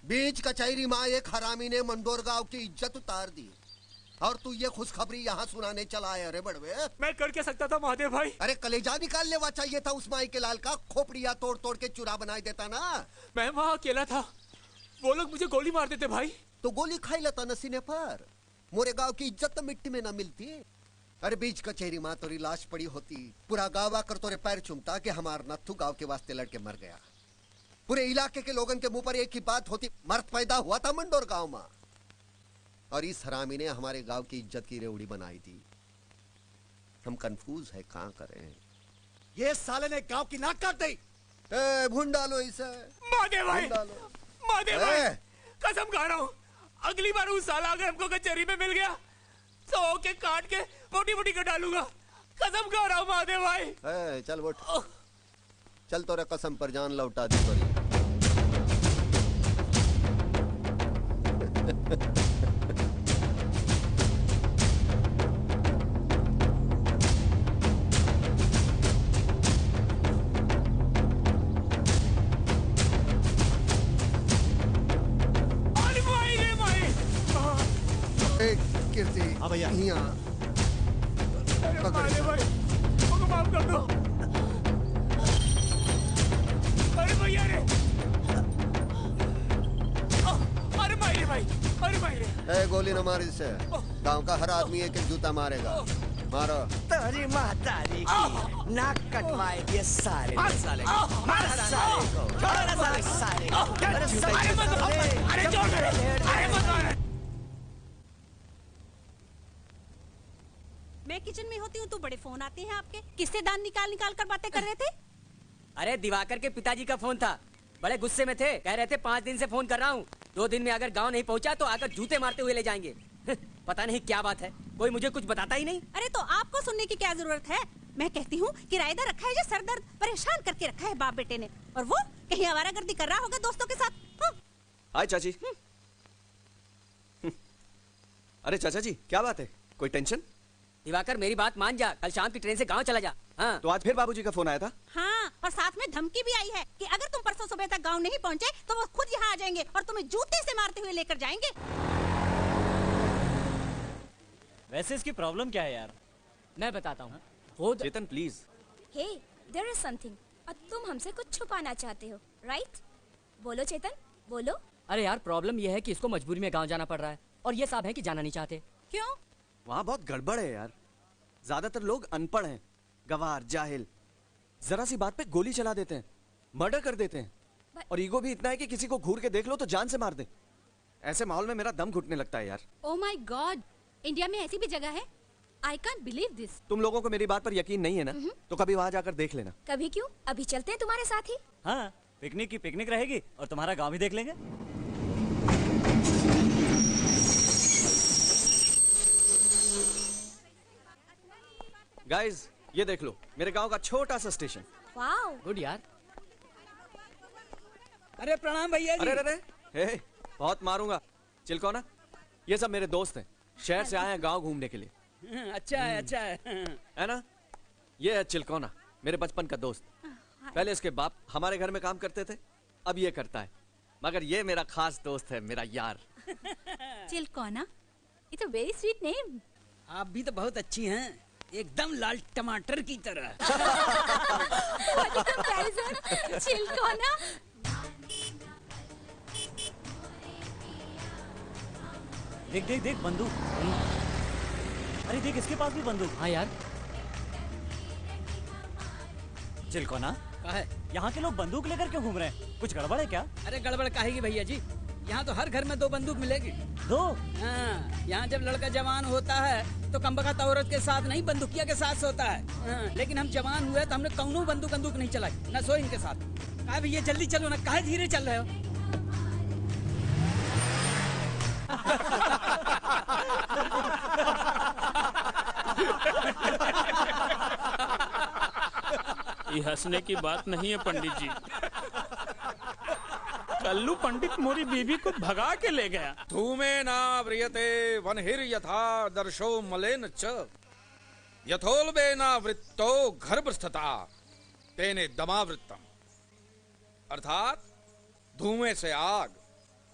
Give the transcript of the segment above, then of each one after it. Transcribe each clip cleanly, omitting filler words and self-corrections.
बीच कचहरी माँ एक हरामी ने मंडोर गांव की इज्जत उतार दी और तू ये खुशखबरी यहाँ सुनाने चला है। अरे बड़वे, मैं कर क्या सकता था महादेव भाई? अरे कलेजा निकाल लेवा चाहिए था उस माई के लाल का, खोपड़िया तोड़ तोड़ के चूरा बना देता ना। मैं वहाँ अकेला था, वो लोग मुझे गोली मार देते भाई। तो गोली खाई लेता नसीने पर, मोरे गांव की इज्जत तो मिट्टी में ना मिलती। अरे बीच कचहरी माँ तोरी लाश पड़ी होती, पूरा गाँव आकर तोरे पैर चूमता कि हमार नथु गाँव के वास्ते लड़के मर गया। पूरे इलाके के लोगों के मुंह पर एक ही बात होती, मर्द पैदा हुआ था मंडोर गांव में। और इस हरामी ने हमारे गांव की इज्जत की रेवड़ी बनाई थी। हम कंफ्यूज है, कहां करें। ये साले ने गांव की नाक काट दी। भून डालो इसे। महादेव भाई, महादेव भाई, कसम खा रहा हूँ, अगली बार उस साला अगर हमको कचहरी में मिल गया तो ओके काट के मोटी मोटी कर डालूंगा। कसम खा रहा हूँ महादेव भाई। चल उठ, चल तोरे कसम पर जान लौटा दी तोरी। हाँ भैया, महादेव भाई, मुझको माफ कर दो। अरे भैया रे, अरे मायरे भाई, अरे मायरे। गोली न मार इसे, गांव का हर आदमी एक एक जूता मारेगा। मारो। तेरी मातारी की नाक कटवाए ये साले साले मार साले को, साले को। अरे छोड़ दे, अरे मत मार। मैं किचन में होती हूँ तो बड़े फोन आते हैं आपके, किससे दान निकाल निकाल कर बातें कर रहे थे? अरे दिवाकर के पिताजी का फोन था, बड़े गुस्से में थे, कह रहे थे 5 दिन से फोन कर रहा हूँ, 2 दिन में अगर गांव नहीं पहुँचा तो आकर जूते मारते हुए ले जाएंगे। पता नहीं क्या बात है, कोई मुझे कुछ बताता ही नहीं। अरे तो आपको सुनने की क्या जरूरत है? मैं कहती हूँ किराएदार रखा है जो सरदर्द परेशान करके रखा है बाप बेटे ने, और वो कहीं आवारागर्दी कर रहा होगा दोस्तों के साथ। हाय चाची। अरे चाचा जी, क्या बात है, कोई टेंशन? दिवाकर मेरी बात मान जा, कल शाम की ट्रेन से गांव चला जा। हाँ। तो आज फिर बाबूजी का फोन आया था? हाँ, और साथ में धमकी भी आई है कि अगर तुम परसों सुबह तक गांव नहीं पहुंचे तो वो खुद यहाँ आ जाएंगे और तुम्हें जूते से मारते हुए लेकर जाएंगे। वैसे इसकी प्रॉब्लम क्या है यार? मैं बताता हूँ। Chetan please. Hey, there is something, और तुम हमसे कुछ छुपाना चाहते हो, राइट? बोलो चेतन, बोलो। अरे यार, प्रॉब्लम ये है कि इसको मजबूरी में गाँव जाना पड़ रहा है और ये साहब है कि जाना नहीं चाहते। क्यों? वहाँ बहुत गड़बड़ है यार, ज्यादातर लोग अनपढ़ हैं, गवार, जाहिल, जरा सी बात पे गोली चला देते हैं, मर्डर कर देते हैं, और ईगो भी इतना है कि किसी को घूर के देख लो तो जान से मार दे। ऐसे माहौल में मेरा दम घुटने लगता है यार। ओह माय गॉड, इंडिया में ऐसी भी जगह है? I can't believe this. तुम लोगों को मेरी बात पर यकीन नहीं है ना, तो कभी वहाँ जाकर देख लेना। कभी क्यों, अभी चलते हैं तुम्हारे साथ ही। हाँ, पिकनिक की पिकनिक रहेगी और तुम्हारा गाँव भी देख लेंगे। गाइस, ये देख लो, मेरे गांव का छोटा सा स्टेशन। वाओ, गुड यार। अरे प्रणाम भैया जी। अरे हे, बहुत मारूंगा। चिलकोना, ये सब मेरे दोस्त हैं, शहर से आए हैं गांव घूमने के लिए। अच्छा है, अच्छा है ना? ये है चिलकोना, मेरे बचपन का दोस्त। पहले इसके बाप हमारे घर में काम करते थे, अब ये करता है, मगर ये मेरा खास दोस्त है, मेरा यार। Chilkona, it's a very sweet name. आप भी तो बहुत अच्छी हैं, एकदम लाल टमाटर की तरह। चिलकोना। देख देख देख, बंदूक। अरे देख, इसके पास भी बंदूक। हाँ यार। चिलकोना, है यहाँ के लोग बंदूक लेकर क्यों घूम रहे हैं? कुछ गड़बड़ है क्या? अरे गड़बड़ काहेगी भैया जी, यहाँ तो हर घर में 2 बंदूक मिलेगी। 2? हाँ, यहाँ जब लड़का जवान होता है तो कमबख्त औरत के साथ नहीं, बंदूकिया के साथ सोता है। हाँ, लेकिन हम जवान हुए तो हमने कौनों बंदूक नहीं चलाई, न सो इनके साथ। कहा भैया जल्दी चलो ना, काहे धीरे चल रहे हो? ये हंसने की बात नहीं है पंडित जी। कल्लू पंडित मोरी बीबी को भगा के ले गया। धूमे ना व्रियते वनहिर यथा दर्शो मलेन च यथोल्बे ना वृत्तो गर्भस्थता तेने दमावृत्तम। अर्थात धुएं से आग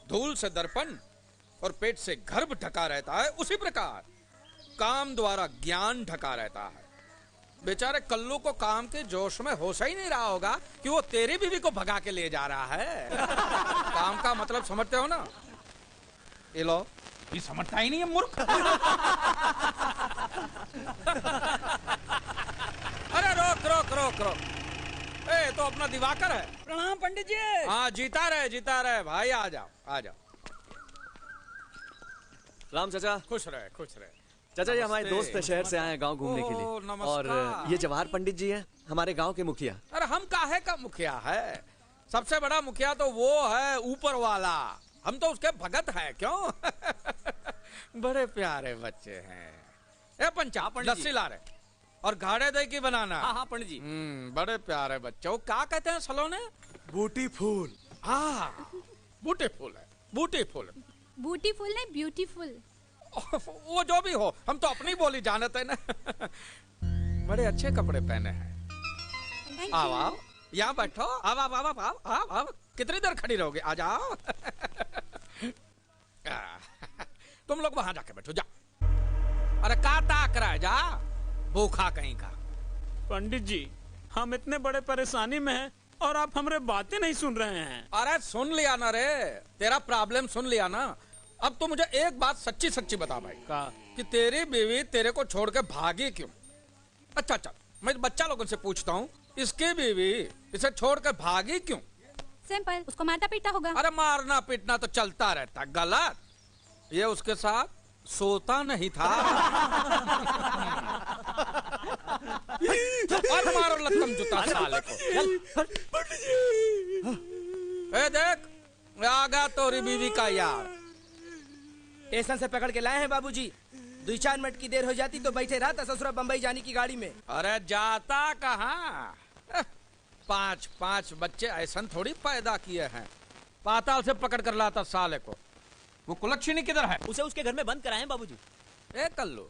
धूल से दर्पण और पेट से गर्भ ढका रहता है, उसी प्रकार काम द्वारा ज्ञान ढका रहता है। बेचारे कल्लू को काम के जोश में होश ही नहीं रहा होगा कि वो तेरी बीवी को भगा के ले जा रहा है। काम का मतलब समझते हो ना? ये लो, ये समझता ही नहीं है मूर्ख। अरे रोक रोक रोक रोक, ए तो अपना दिवाकर है। प्रणाम पंडित जी। हाँ जीता रहे भाई, आ जाओ आ जाओ। राम चाचा। खुश रहे। चाचा ये हमारे दोस्त शहर से आए हैं गांव घूमने के लिए। और ये जवाहर पंडित जी हैं, हमारे गांव के मुखिया। अरे हम काहे का मुखिया है? सबसे बड़ा मुखिया तो वो है ऊपर वाला, हम तो उसके भगत हैं। क्यों? बड़े प्यारे बच्चे हैं। ए पंचा, लस्सी ला रहे और घाड़े दही की बनाना। हाँ पंडित जी। बड़े प्यारे बच्चे। वो क्या कहते हैं सलोने? बूटी फूल। हाँ बूटी फूल है, बूटी फूल। ब्यूटीफुल नहीं, ब्यूटीफुल। वो जो भी हो, हम तो अपनी बोली जानते हैं ना। बड़े अच्छे कपड़े पहने हैं। आओ आओ, यहाँ बैठो। आओ आओ आओ आओ आओ आओ। कितनी देर खड़ी रहोगे? आ जाओ। तुम लोग वहां जाके बैठो, जा। अरे का ताक रहा है, जा भूखा कहीं का। पंडित जी, हम इतने बड़े परेशानी में हैं और आप हमारे बातें नहीं सुन रहे हैं। अरे सुन लिया ना रे, तेरा प्रॉब्लम सुन लिया ना। अब तो मुझे एक बात सच्ची सच्ची बता भाई, कि तेरी बीवी तेरे को छोड़ के भागी क्यों? अच्छा, मैं बच्चा लोगों से पूछता हूँ, इसकी बीवी इसे छोड़ के भागी क्यों? सिंपल, उसको मारना पीटा होगा। अरे मारना पीटना तो चलता रहता। गलत, ये उसके साथ सोता नहीं था। और मारो लत्तम जूता साले को। ए देख, आ गया तोरी बीवी का यार। स्टेशन से पकड़ के लाए हैं बाबूजी। 2-4 मिनट की देर हो जाती तो बैठे रहा था ससुरा बम्बई जाने की गाड़ी में। अरे जाता कहाँ? 5 बच्चे ऐसा थोड़ी पैदा किए हैं। पाताल से पकड़ कर लाता साले को। वो कुलक्षणी किधर है? उसे उसके घर में बंद कराए बाबूजी। ए कल्लू,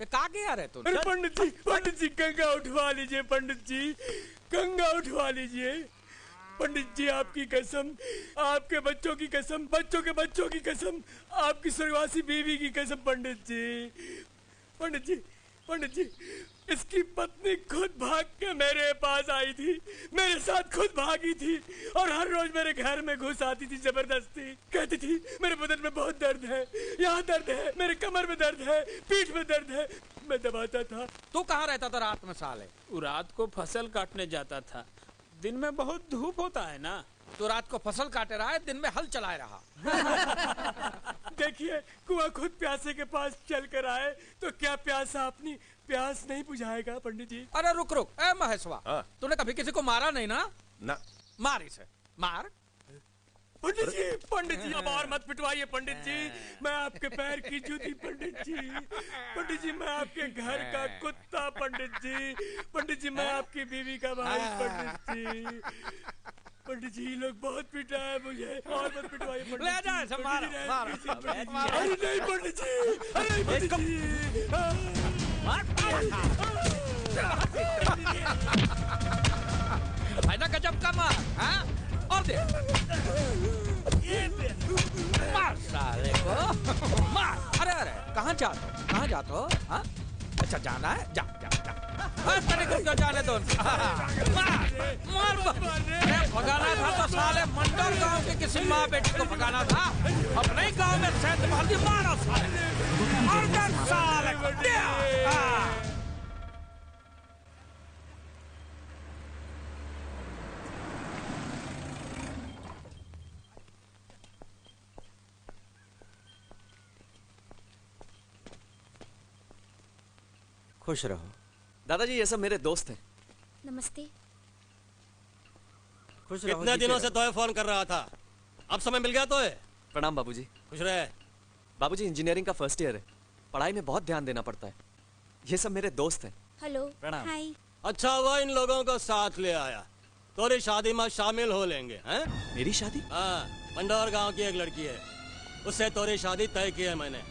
ये कहाँ गया रे तू? अरे पंडित जी गंगा उठवा लीजिए। पंडित जी गंगा उठवा लीजिए। पंडित जी आपकी कसम, आपके बच्चों की कसम, बच्चों के बच्चों की कसम, आपकी स्वर्गवासी बीवी की कसम। पंडित जी, इसकी पत्नी खुद भाग के मेरे पास आई थी, मेरे साथ खुद भागी थी और हर रोज मेरे घर में घुस आती थी जबरदस्ती। कहती थी मेरे बदन में बहुत दर्द है, यहाँ दर्द है, मेरे कमर में दर्द है, पीठ में दर्द है। मैं दबाता था। तू कहाँ रहता था रात में साले? रात को फसल काटने जाता था। दिन में बहुत धूप होता है ना। तो रात को फसल काटे रहा है, दिन में हल चलाए रहा। देखिए, कुआं खुद प्यासे के पास चल कर आए तो क्या प्यासा अपनी प्यास नहीं बुझाएगा? पंडित जी। अरे रुक, ए महेशवा, तूने कभी किसी को मारा नहीं ना? ना। मार इसे, मार। पंडित जी अब और मत पिटवाइए। पंडित जी, मैं आपके पैर की जूती। पंडित जी मैं आपके घर का कुत्ता। पंडित जी मैं आपकी बीवी का भाई। पंडित जी लोग बहुत पिटा है मुझे, और मत पिटवाइए। ले जा इसे, मार। अरे नहीं पंडित जी, है ना गजब का मार, हाँ? और दे, मार साले को, मार। अरे कहाँ जाते हो? हाँ? अच्छा जाना है, जा। तेरे को क्यों जाने दो? मार। भगाना था तो साले मंडल गांव के किसी माँ बेटी को भगाना था। अपने गांव में सेंध मार दी, मारो साले। और साले को खुश रहो। दादाजी ये सब मेरे दोस्त हैं। नमस्ते। खुश रहो। कितने दिनों से तोहे फोन कर रहा था, अब समय मिल गया तोहे। प्रणाम बाबूजी। खुश रहे। बाबूजी इंजीनियरिंग का फर्स्ट ईयर है, पढ़ाई में बहुत ध्यान देना पड़ता है। ये सब मेरे दोस्त हैं। हेलो। प्रणाम। हाय। अच्छा हुआ इन लोगों को साथ ले आया, तोरी शादी में शामिल हो लेंगे। हैं? मेरी शादी? हाँ, मंडौर गांव की एक लड़की है, उससे तोरी शादी तय की है मैंने।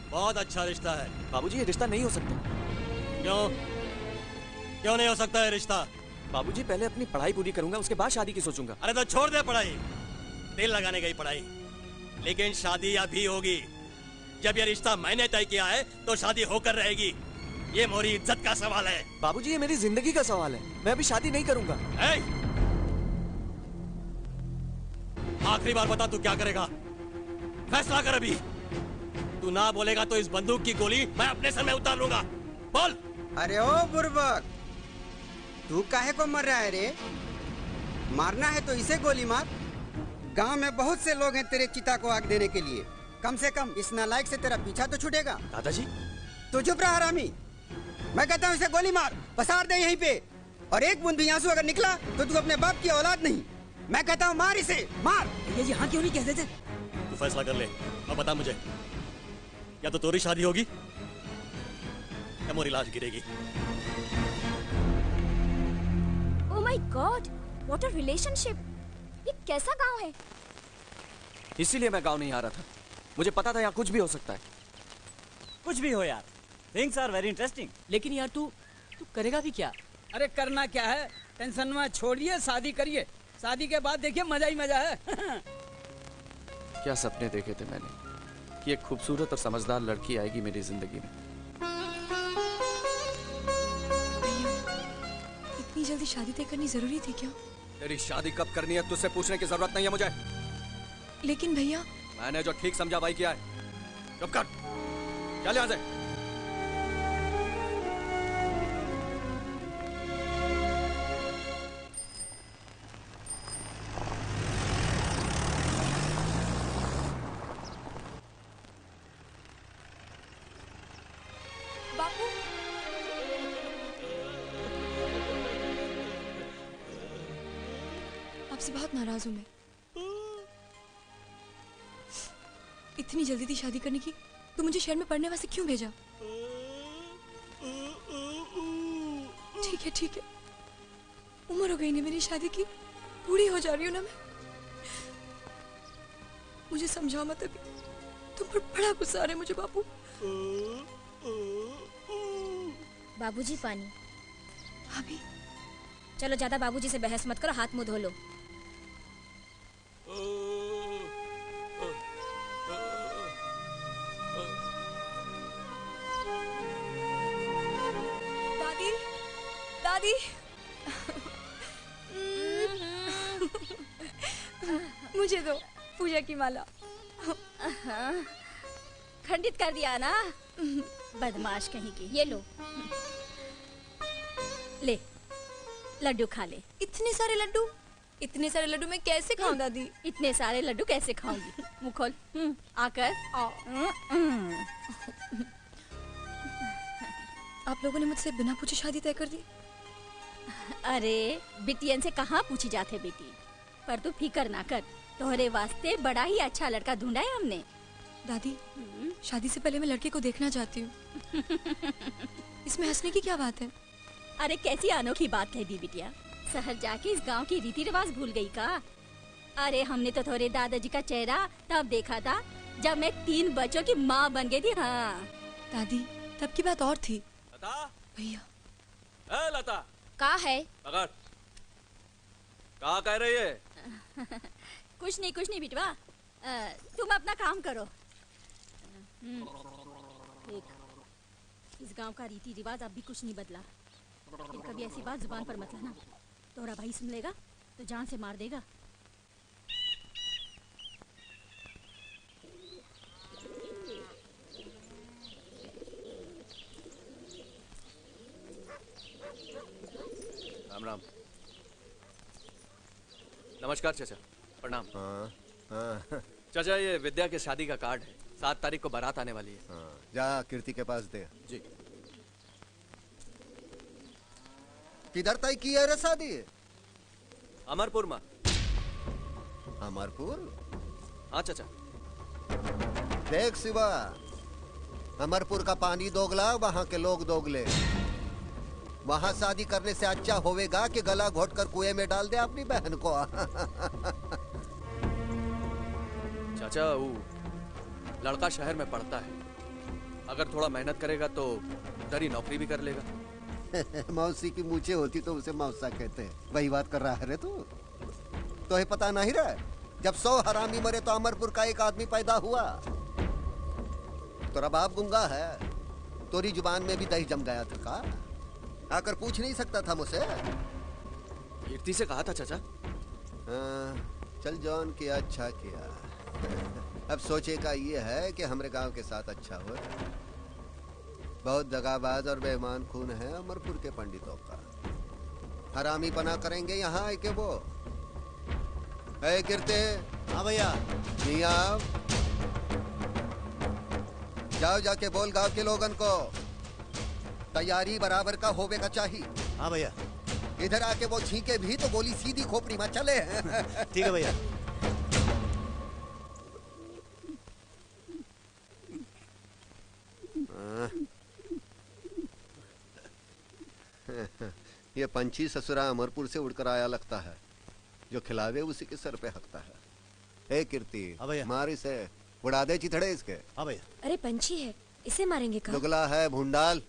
बहुत अच्छा रिश्ता है। बाबूजी ये रिश्ता नहीं हो सकता। क्यों नहीं हो सकता है रिश्ता? बाबूजी पहले अपनी पढ़ाई पूरी करूंगा, उसके बाद शादी की सोचूंगा। अरे तो छोड़ दे पढ़ाई, तेल लगाने गई पढ़ाई, लेकिन शादी अभी होगी। जब ये रिश्ता मैंने तय किया है तो शादी होकर रहेगी। ये मोरी इज्जत का सवाल है। बाबूजी, ये मेरी जिंदगी का सवाल है। मैं अभी शादी नहीं करूंगा। आखिरी बार बता, तू क्या करेगा? फैसला कर अभी। तू ना बोलेगा तो इस बंदूक की गोली मैं अपने सर में उतार लूंगा। बोल। अरे ओ बुर्बक, तू काहे को मर रहा है रे? मारना है तो इसे गोली मार। गांव में बहुत से लोग हैं तेरे चिता को आग देने के लिए। कम से कम इस नालायक से तेरा पीछा तो छूटेगा। दादाजी, तू चुप रहा हरामी। मैं कहता हूँ इसे गोली मार, पसार दे यहीं पे। और एक बूंद भी आंसू अगर निकला तो तू अपने बाप की औलाद नहीं। मैं कहता हूँ मार इसे, मार। ये यहाँ क्यों नहीं कहते थे? तू फैसला कर ले और बता मुझे, या तो तेरी शादी होगी या मोरी लाश गिरेगी। Oh my God, what a relationship. ये कैसा गांव है? इसीलिए मैं गांव नहीं आ रहा था। मुझे पता था यहाँ कुछ भी हो सकता है। कुछ भी हो यार, थिंग्स आर वेरी इंटरेस्टिंग। लेकिन यार तू करेगा भी क्या? अरे करना क्या है, टेंशन में छोड़िए, शादी करिए। शादी के बाद देखिए मजा ही मजा है। क्या सपने देखे थे मैंने कि एक खूबसूरत और समझदार लड़की आएगी मेरी जिंदगी में। इतनी जल्दी शादी तय करनी जरूरी थी क्या? तेरी शादी कब करनी है तुझसे पूछने की जरूरत नहीं है मुझे। लेकिन भैया, मैंने जो ठीक समझा भाई किया है। चुप कर, चल यहाँ से। बापू, आपसे बहुत नाराज हूं मैं। इतनी जल्दी थी शादी करने की, तो मुझे शहर में पढ़ने वास्ते क्यों भेजा? ठीक है, उम्र हो गई ना मेरी शादी की, बूढ़ी हो जा रही हूँ ना मैं। मुझे समझाओ मत अभी, तुम पर बड़ा गुस्सा आ रहा है मुझे बापू। बाबूजी पानी। भाभी, चलो ज्यादा बाबूजी से बहस मत करो, हाथ मुंह धो लो। दादी, मुझे दो पूजा की माला। खंडित कर दिया ना, बदमाश कहीं की। ये लो, ले लड्डू खा ले। इतने सारे लड्डू मैं कैसे खाऊं दादी? इतने सारे लड्डू कैसे खाऊंगी? मुंह खोल, आकर आप लोगों ने मुझसे बिना पूछे शादी तय कर दी। अरे बिटियन से कहाँ पूछी जाते बेटी, पर तू फिकर ना कर, तोहरे वास्ते बड़ा ही अच्छा लड़का ढूंढा है हमने। दादी, शादी से पहले मैं लड़के को देखना चाहती हूँ। इसमें हंसने की क्या बात है? अरे कैसी अनोखी बात कह दी बिटिया, शहर जाके इस गांव की रीति रिवाज भूल गई का? अरे हमने तो थोड़े दादाजी का चेहरा तब देखा था जब मैं 3 बच्चों की माँ बन गई थी। हाँ दादी, तब की बात और थी। लता, भैया। लता, का है? अगर कहा कह रही है? कुछ नहीं बिटवा, तुम अपना काम करो। देख, इस गांव का रीति रिवाज अब भी कुछ नहीं बदला। फिर कभी ऐसी बात जुबान पर मत लाना, तोरा भाई सुन लेगा तो जान से मार देगा। राम राम। नमस्कार चाचा, प्रणाम। चाचा, ये विद्या के शादी का कार्ड है, 7 तारीख को बारात आने वाली है। जा कीर्ति के पास दे। जी। किधर तय की है रे शादी? अमरपुर में। अमरपुर? हाँ चाचा। देख शिवा, अमरपुर का पानी दोगला, वहाँ के लोग दोगले। वहाँ शादी करने से अच्छा होवेगा कि गला घोट कर कुएं में डाल दे अपनी बहन को। चाचा, वो लड़का शहर में पढ़ता है, अगर थोड़ा मेहनत करेगा तो उधर ही नौकरी भी कर लेगा। मौसी की मूछें होती तो उसे मौसा कहते हैं। वही बात कर रहा है रे तू? तो है पता नहीं रहा? जब 100 हरामी मरे तो अमरपुर का एक आदमी पैदा हुआ। तेरा बाप गूंगा है, तोरी जुबान में भी दही जम गया था का? आकर पूछ नहीं सकता था मुझसे? कीर्ति से कहा था चाचा। चल जॉन किया अच्छा किया। अब सोचे का ये है कि हमारे गांव के साथ अच्छा हो। बहुत दगाबाज और बेईमान खून है अमरपुर के पंडितों का। हरामी पना करेंगे यहाँ आए के वो। कीर्ति। हाँ भैया। नहीं आओ, जाओ जाके बोल गांव के लोगन को तैयारी बराबर का होवे का चाहिए। हाँ भैया। इधर आके वो छींके भी तो गोली सीधी खोपड़ी में चले। ठीक है भैया। ये पंछी ससुरा अमरपुर से उड़कर आया लगता है। जो खिलावे उसी के सर पे हकता है। ए कीर्ति, मार इसे, उड़ा दे चिथड़े इसके। हाँ भैया। अरे पंछी है, इसे मारेंगे कहाँ? दुगला है भूंडाल।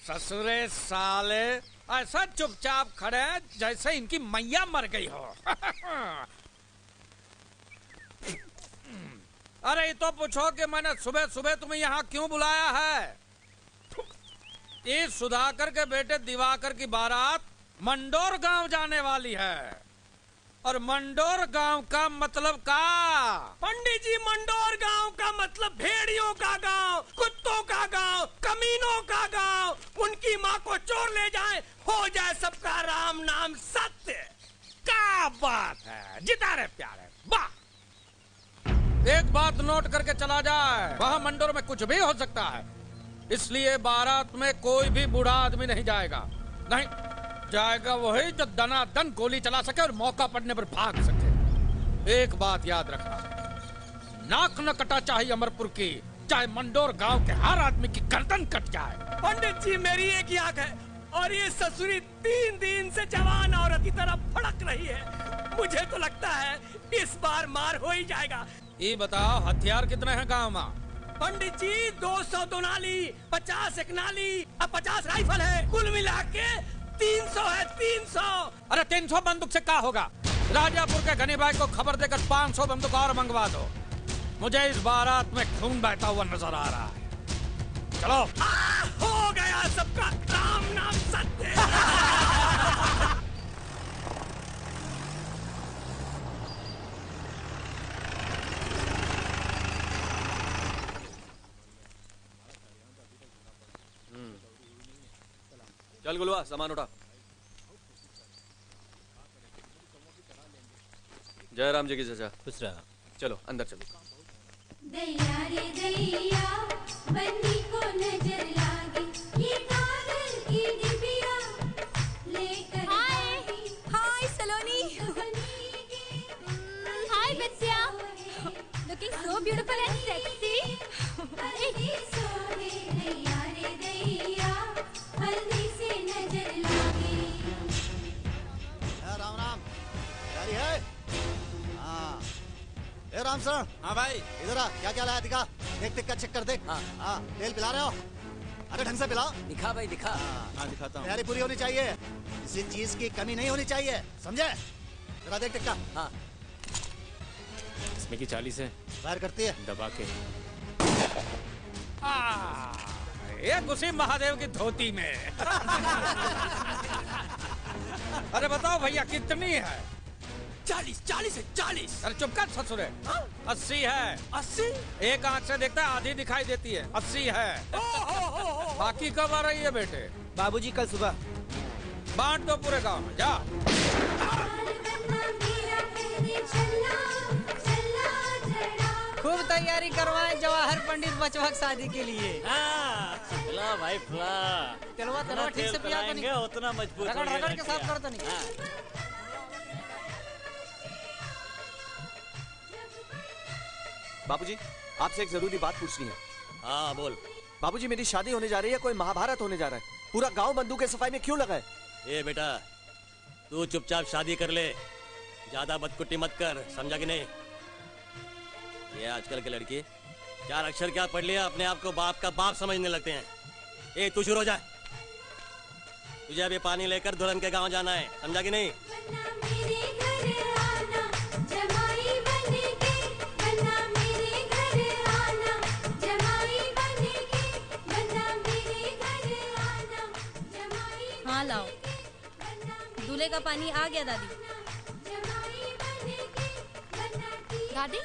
ससुरे साले ऐसा चुपचाप खड़े हैं जैसे इनकी मैया मर गई हो। अरे ये तो पूछो कि मैंने सुबह सुबह तुम्हें यहाँ क्यों बुलाया है? इस सुधाकर के बेटे दिवाकर की बारात मंडोर गांव जाने वाली है। और मंडोर गांव का मतलब का? पंडित जी, मंडोर गांव का मतलब भेड़ियों का गांव, कुत्तों का गांव, कमीनों का गांव। उनकी माँ को चोर ले जाए, हो जाए सबका राम नाम सत्य। क्या बात है, जिता रहे प्यारे, वाह। एक बात नोट करके चला जाए, वहाँ मंडोर में कुछ भी हो सकता है, इसलिए बारात में कोई भी बूढ़ा आदमी नहीं जाएगा। नहीं जाएगा वही जो दनादन गोली चला सके और मौका पड़ने पर भाग सके। एक बात याद रखना, नाक न कटा चाहिए अमरपुर की, चाहे मंडोर गांव के हर आदमी की गर्दन कट जाए। पंडित जी, मेरी एक आंख है और ये ससुरी 3 दिन से जवान औरत की तरह फड़क रही है। मुझे तो लगता है इस बार मार हो ही जाएगा। ये बताओ हथियार कितने हैं गांव में? पंडित जी 200 दोनाली, 50 एक नाली और 50 राइफल है। कुल मिला के 300 है, 300। अरे 300 बंदूक से क्या होगा? राजापुर के गनी भाई को खबर देकर 500 बंदूक और मंगवा दो। मुझे इस बारात में खून बहता हुआ नजर आ रहा है। चलो। हो गया सबका राम नाम सत्य। चल गुलवा, सामान उठा। जय राम जी की चचा। खुश रहा। चलो अंदर चलो। दैया रे दैया, बन्नी को नजर लागी, ये कागज की डिबिया लेकर। हाय सलोनी। हाय बच्चिया। Looking so beautiful and sexy. दैया रे दैया, हल्दी से नजर लागी। राम राम। तैयारी है? हाँ। ए राम सर। हाँ भाई। इधर आ, क्या क्या लाया दिखा। देख देख का चेक कर देख। हाँ। तेल पिला रहे हो? अरे ढंग से पिलाओ। दिखा भाई दिखा। हाँ दिखाता हूँ। तैयारी पूरी होनी चाहिए, किसी चीज की कमी नहीं होनी चाहिए, समझे? जरा देख देख का। हाँ। इसमें की 40 है। फायर करती है। दबा के। ये घुसी महादेव की धोती में। अरे बताओ भैया कितनी है? 40 है, 40। अरे चुप कर ससुरे। 80 है। 80? एक आंख से देखता है आधी दिखाई देती है। 80 है। बाकी कब आ रही है बेटे? बाबूजी कल सुबह। बांट दो पूरे गांव में, जा। खूब तैयारी करवाएं जवाहर पंडित बचवा की शादी के लिए। फुला भाई फुला। तेलवा ठीक से पिया तो नहीं, उतना मजबूत रगड़ रगड़ के साथ करता नहीं। बाबूजी, आपसे एक जरूरी बात पूछनी है। हाँ बोल। बाबूजी, मेरी शादी होने जा रही है, कोई महाभारत होने जा रहा है। पूरा गांव बंदूक के सफाई में क्यों लगा है? ए बेटा, तू चुपचाप शादी कर ले, ज्यादा बदकुट्टी मत कर, समझा कि नहीं? ये आजकल के लड़के 4 अक्षर क्या पढ़ लिया, अपने आप को बाप का बाप समझने लगते हैं। ए तू शुरू हो जा। तुझे अभी पानी लेकर दुल्हन के गांव जाना है, समझा कि नहीं? मेरे घर आना जमाई बनेगे, बन्ना मेरे घर आना जमाई बनेगे, बन्ना मेरे घर आना जमाई। हाँ लाओ, दूल्हे का पानी आ गया दादी। दादी,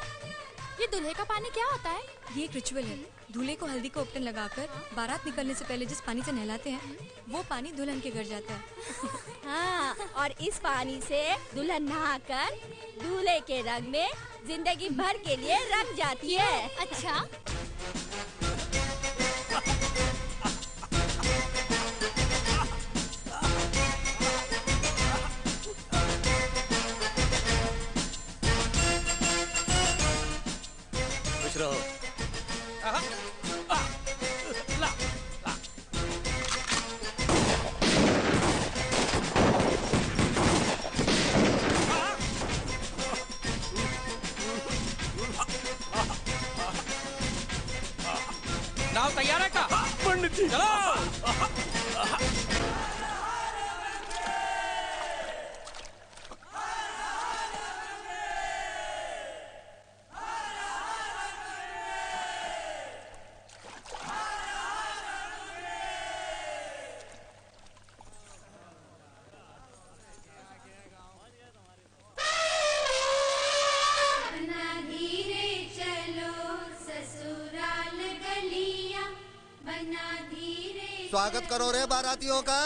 ये दूल्हे का पानी क्या होता है? ये एक रिचुअल है। दूल्हे को हल्दी का उपटन लगाकर बारात निकलने से पहले जिस पानी से नहलाते हैं, वो पानी दुल्हन के घर जाता है। हाँ, और इस पानी से दुल्हन नहाकर दूल्हे के रंग में जिंदगी भर के लिए रंग जाती है। अच्छा, खुश रहो। नाव तैयार है का? पंडित जी चलो। बन्ना धीरे चलो ससुराल गलियां, बन्ना धीरे। स्वागत करो रे बारातियों का।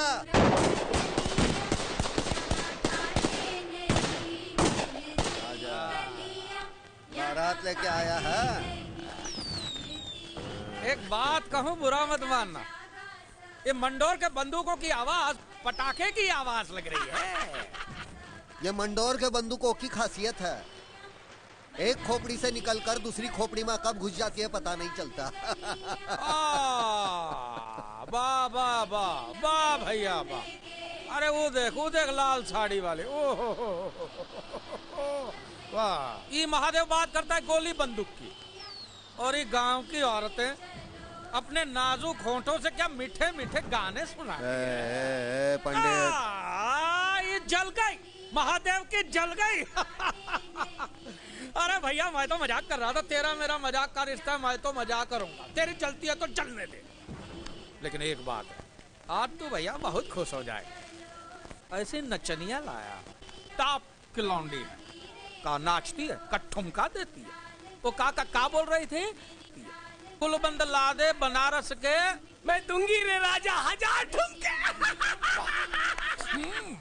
आजा, बारात लेके आया है। एक बात कहूँ, बुरा मत मानना, ये मंडोर के बंदूकों की आवाज पटाखे की आवाज लग रही है। ये मंडोर के बंदूकों की खासियत है, एक खोपड़ी से निकलकर दूसरी खोपड़ी में कब घुस जाती है पता नहीं चलता। वाह वाह वाह वाह भैया वाह। अरे वो देख लाल साड़ी वाले। ओहो वाह। ये महादेव बात करता है गोली बंदूक की, और ये गांव की औरतें अपने नाजुक होंठों से क्या मीठे मीठे गाने सुना। पंडित, ये जल गई, महादेव की जल गई। अरे भैया मैं तो मजाक कर रहा था, तेरा मेरा मजाक का रिश्ता है, मैं तो मजाक करूंगा, तेरी चलती है तो चलने दे। लेकिन एक बात है, आज तो भैया बहुत खुश हो जाए। ऐसे नचनिया लाया, टॉप की लौंडी है, का नाचती है, का ठुमका देती है। वो का बोल रही थी? कुलबंद ला दे बनारस के, मैं दूंगी रे राजा 1000 ठुमके।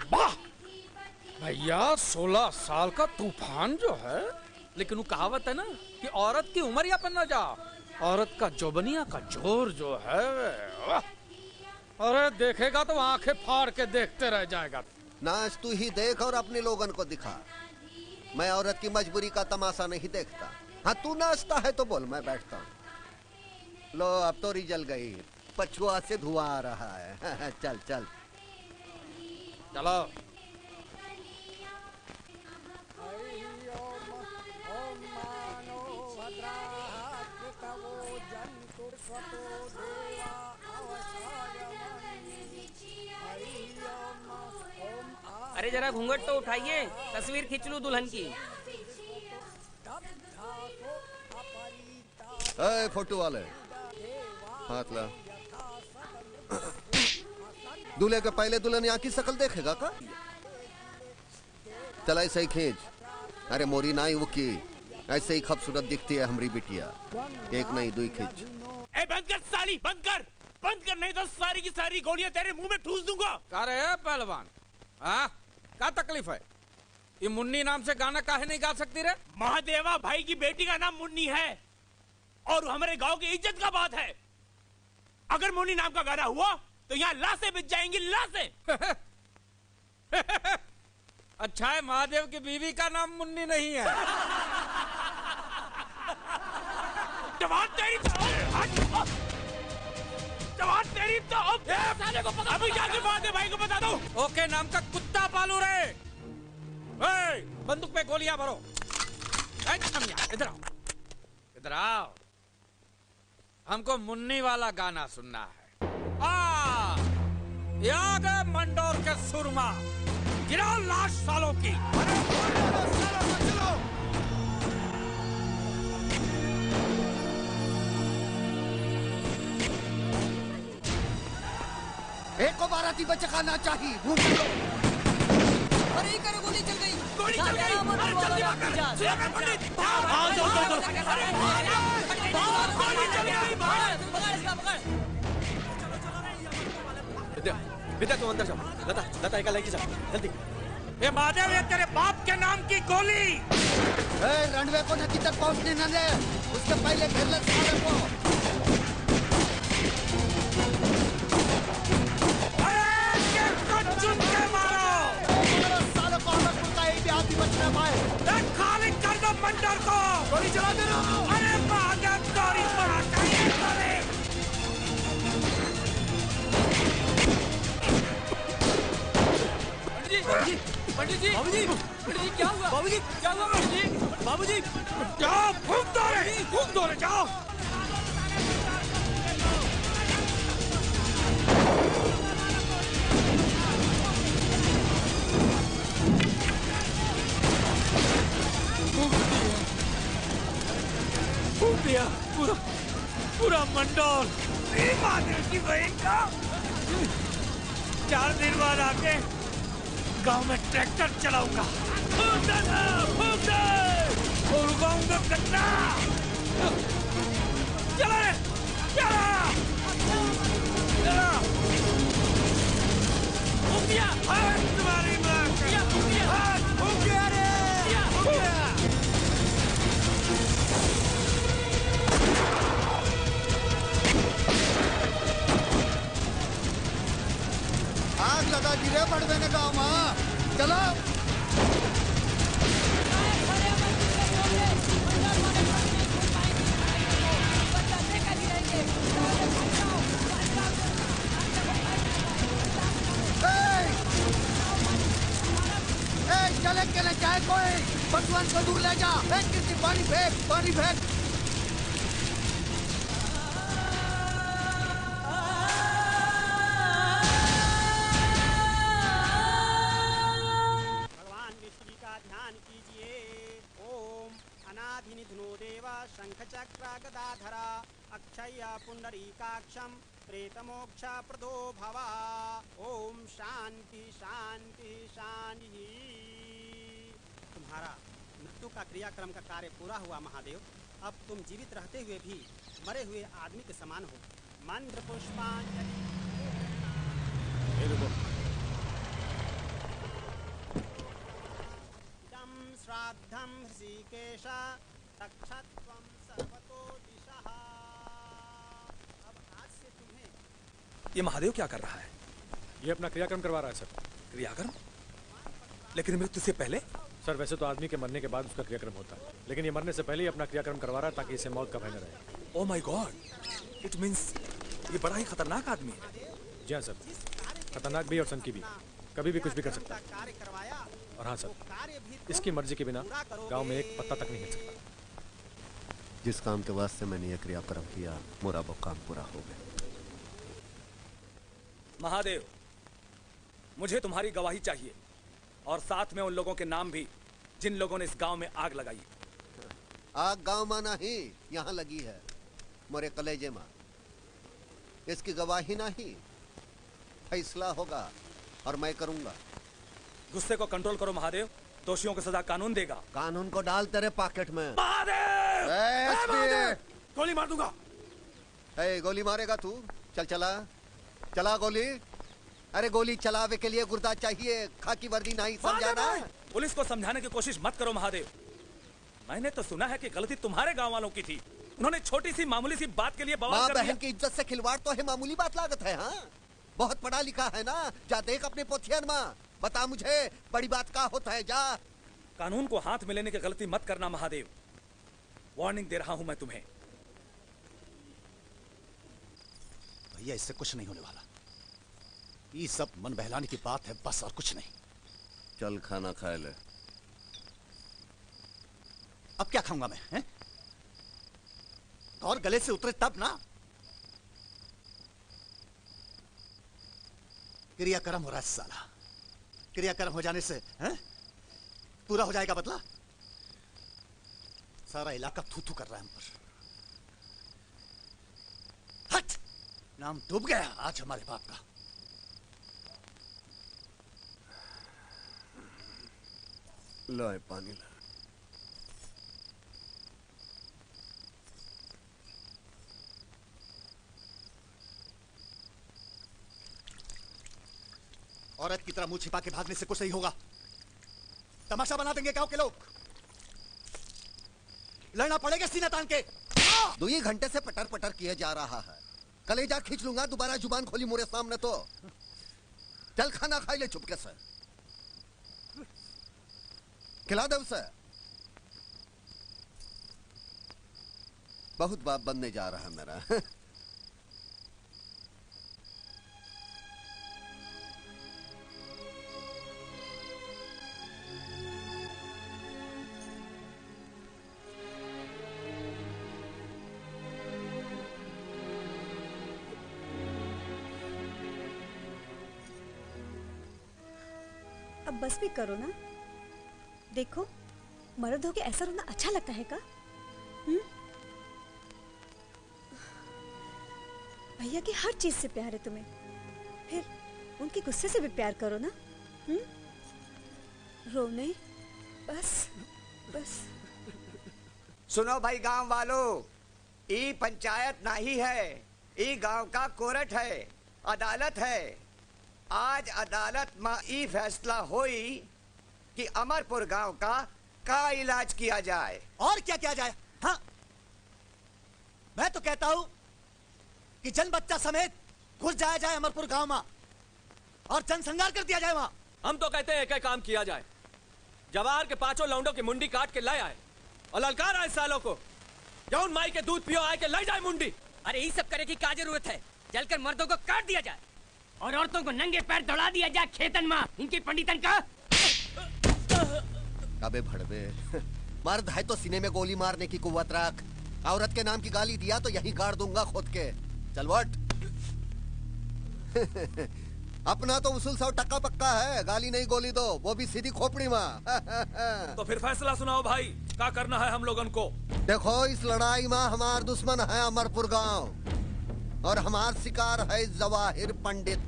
वाह भैया, 16 साल का तूफान जो है। लेकिन वो कहावत है ना कि औरत की उमरिया पर न जाओ, औरत का जोबनिया का जोर जो है, अरे देखेगा तो आंखें फाड़ के देखते रह जाएगा। नाच तू ही देख और अपने लोगन को दिखा। मैं औरत की मजबूरी का तमाशा नहीं देखता। हाँ, तू नाचता है तो बोल, मैं बैठता हूँ। लो अब तो जल गई, पछुआ से धुआं आ रहा है। चल चल चलो। अरे जरा घूंघट तो उठाइए, तस्वीर खींच लूं दुल्हन की। ए, फोटो वाले हाथ ला। दूल्हे के पहले दुल्हन यहाँ की शक्ल देखेगा का? चल ऐसे ही खींच। अरे मोरी नाई वो की, ऐसे ही खूबसूरत दिखती है हमारी बिटिया। एक नहीं दो खींच। ए बंद कर साली, बंद कर नहीं तो सारी की सारी गोलियां तेरे मुंह में ठूस दूंगा। अरे पहलवान, हाँ क्या तकलीफ है? ये मुन्नी नाम से गाना काहे नहीं गा सकती रे? महादेवा भाई की बेटी का नाम मुन्नी है और हमारे गांव की इज्जत का बात है। अगर मुन्नी नाम का गाना हुआ तो यहाँ लाशें बिछ जाएंगी, लाशें। अच्छा है महादेव की बीवी का नाम मुन्नी नहीं है। जवान तेरी तो साले को पकड़, अभी जाके महादेव भाई को बता दो। ओके नाम का कुत्ता पालू रे। बंदूक पे गोलियां भरो। इधर आओ, इधर आओ। हमको मुन्नी वाला गाना सुनना है। ये आ गए मंडोर के सुरमा। गिराओ लाश सालों की। एक को बाराती बचाना चाहिए। अरे ये करो, गोली चल गई। गोली चल गई। अरे जल्दी भाग। पंडित। हाँ चलो चलो चलो। गोली चल गई। पकड़ इसका, पकड़। विद्या तू अंदर जाओ। लता लता एक लेके जाओ जल्दी। ये महादेव, ये तेरे बाप के नाम की गोली। रणवे को नदी तक पहुंचने न दे, उसके पहले घेर ले सारे को। चुन के मारो सालों को, हमें खुद का एक भी आदमी बच न पाए। खाली कर दो मंडर को। गोली चला दे रहा हूं। अरे महादेव, गोली पड़ा चाहिए गोली। पंडित जी, पंडित जी क्या हुआ? बाबूजी क्या हुआ पंडित जी? बाबूजी जाओ, फूंक दो रे, जाओ। फूंक दिया पूरा मंडोर। महादेव की बहन का 4 दिन बाद आके गांव में ट्रैक्टर चलाऊंगा। फूंक दे और उगाऊंगा गन्ना। चला रे, चला। फूंक दिया। तुम्हारी माँ का। फूंक दिया रे। आग लगा दी रे बड़वे ने गाँव में। चलो। चले के न जाए कोई, भगवान को दूर ले जा। किसी पानी फेंक, पानी फेंक। शंखचक्रगदाधरा अक्षय पुंडरीकाक्षम प्रेतमोक्ष प्रदो भवा। ओम शांति शांति शांति। तुम्हारा मृत्यु का क्रियाक्रम का कार्य पूरा हुआ महादेव। अब तुम जीवित रहते हुए भी मरे हुए आदमी के समान हो। मंत्र पुष्पांजलि। इदं श्राद्धं ऋषिकेश तक्षत्वं सर्वतो दिशः। अब आज से तुम्हें। ये महादेव क्या कर रहा है? ये अपना क्रियाक्रम करवा रहा है सर। क्रियाक्रम? लेकिन मृत्यु से पहले? सर वैसे तो आदमी के मरने के बाद उसका क्रियाक्रम होता है, लेकिन ये मरने से पहले ही अपना क्रियाक्रम करवा रहा है ताकि इसे मौत का भय न रहे। Oh my God, it means ये बड़ा ही खतरनाक आदमी है। जी हाँ सर, खतरनाक भी और सनकी भी, कभी भी कुछ भी कर सकता है। और हाँ सर, इसकी मर्जी के बिना गांव में एक पत्ता तक नहीं हिल सकता। जिस काम के वास्ते मैंने यह क्रियाक्रम किया, मोरा वो काम पूरा हो गया। महादेव, मुझे तुम्हारी गवाही चाहिए और साथ में उन लोगों के नाम भी जिन लोगों ने इस गांव में आग लगाई। आग गांव में नहीं, यहाँ लगी है मोरे कलेजे में। इसकी गवाही नहीं, फैसला होगा और मैं करूंगा। गुस्से को कंट्रोल करो महादेव, दोषियों को सजा कानून देगा। कानून को डाल तेरे पॉकेट में। महादेव! गोली मार दूंगा। गोली मारेगा तू? चल चला, चला गोली। अरे गोली चलावे के लिए गुर्दा चाहिए, खाकी वर्दी नहीं, समझा ना? पुलिस को समझाने की कोशिश मत करो महादेव। मैंने तो सुना है कि गलती तुम्हारे गांव वालों की थी। उन्होंने छोटी सी मामूली सी बात के लिए बवाल कर दिया। बहन की इज्जत से खिलवाड़ तो है मामूली बात लागत है। हाँ, बहुत पढ़ा लिखा है ना, जा देख अपने पोथियन में, बता मुझे बड़ी बात का होता है। जा। कानून को हाथ में लेने की गलती मत करना महादेव, वार्निंग दे रहा हूं मैं तुम्हें। भैया इससे कुछ नहीं होने वाला, ये सब मन बहलाने की बात है बस, और कुछ नहीं। चल खाना खा ले। अब क्या खाऊंगा मैं, हैं? और गले से उतरे तब ना। क्रियाक्रम हो रहा है साला। क्रियाक्रम हो जाने से हैं? पूरा हो जाएगा बदला। सारा इलाका थू थू कर रहा है हम पर। हट! नाम डूब गया आज हमारे बाप का। ला पानी ला। औरत की तरह मुंह छिपा के भागने से कुछ नहीं होगा। तमाशा बना देंगे गांव के लोग। लड़ना पड़ेगा सीना तान के। 2 घंटे से पटर पटर किए जा रहा है। कलेजा खींच लूंगा दोबारा जुबान खोली मोरे सामने तो। चल खाना खाई ले चुपके से। खिला दे उसे। बहुत बाप बनने जा रहा है मेरा। अब बस भी करो ना। देखो मर्द होके ऐसा रोना अच्छा लगता है का? भैया की हर चीज से प्यार है तुम्हें, फिर उनके गुस्से से भी प्यार करो ना। रो नहीं, बस बस। सुनो भाई गांव वालों, ई पंचायत नहीं है, ई गांव का कोर्ट है, अदालत है। आज अदालत में ई फैसला हुई कि अमरपुर गांव का इलाज किया जाए। और क्या किया जाए? हाँ, मैं तो कहता हूं कि जन बच्चा समेत घुस जाया जाए अमरपुर गांव में और जनसंहार कर दिया जाए वहां। हम तो कहते हैं एक काम किया जाए। जवाहर के 5 लौंडों की मुंडी काट के ले आए और ललकार आए सालों को। जौन माई के दूध पियो आए के ले जाए मुंडी। अरे ये सब करे की क्या जरूरत है? जलकर मर्दों को काट दिया जाए और औरतों को नंगे पैर दौड़ा दिया जाए खेतन में। इनकी पंडितन का अबे भड़वे, मर्द है तो सीने में गोली मारने की कुव्वत रख। औरत के नाम की गाली दिया तो यहीं गाड़ दूंगा खुद के। चल वट। अपना तो उसूल 100% पक्का है, गाली नहीं गोली दो, वो भी सीधी खोपड़ी में। तो फिर फैसला सुनाओ भाई, क्या करना है हम लोगन को? देखो इस लड़ाई में हमार दुश्मन है अमरपुर गांव और हमार शिकार है जवाहिर पंडित।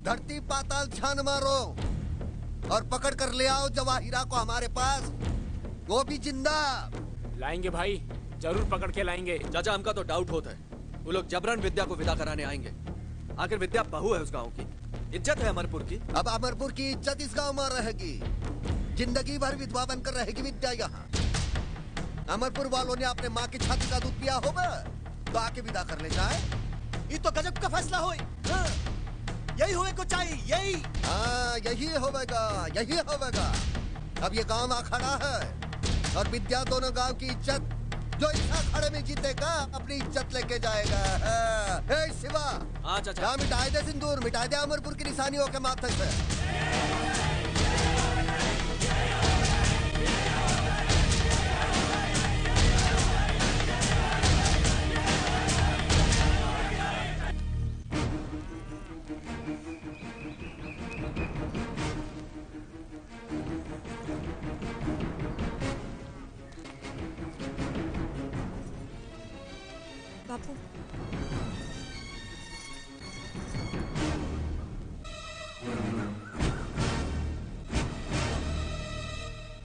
धरती पाताल छान मारो और पकड़ कर ले आओ जवाहिरा को हमारे पास, वो भी जिंदा। लाएंगे भाई, जरूर पकड़ के लाएंगे। चाचा हमका तो डाउट होता है वो लोग जबरन विद्या को विदा कराने आएंगे। आखिर विद्या बहू है उस गांव की, इज्जत है अमरपुर की। अब अमरपुर की इज्जत इस गांव में रहेगी, जिंदगी भर विधवा बनकर रहेगी विद्या यहाँ। अमरपुर वालों ने अपने माँ की छाती का दूध पिया होगा तो आके विदा कर ले जाए। ये तो गजब का फैसला हो। यही होने को चाहिए, यही। हाँ यही होगा, यही होगा। अब ये गांव अखाड़ा है और विद्या दोनों गांव की इज्जत जो इस अखाड़े में जीतेगा अपनी इज्जत लेके जाएगा। हे शिवा, हाँ चाचा, मिटाए दे सिंदूर, मिटाए दे अमरपुर की निशानियों के माथे से। बापू,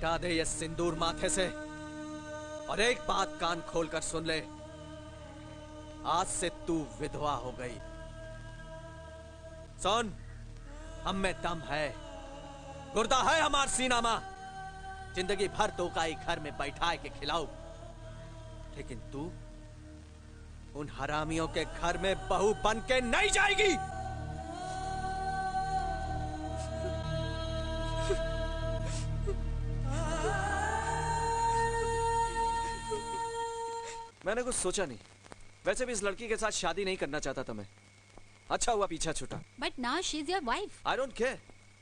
हटा दे ये सिंदूर माथे से और एक बात कान खोलकर सुन ले, आज से तू विधवा हो गई। सुन, हम में दम है, गुर्दा है हमार सीना में। जिंदगी भर तो का घर में बैठाए के खिलाऊ, लेकिन तू उन हरामियों के घर में बहू बन के नहीं जाएगी। मैंने कुछ सोचा नहीं, वैसे भी इस लड़की के साथ शादी नहीं करना चाहता था मैं। अच्छा हुआ पीछा छूटा। But now she is your wife. I don't care,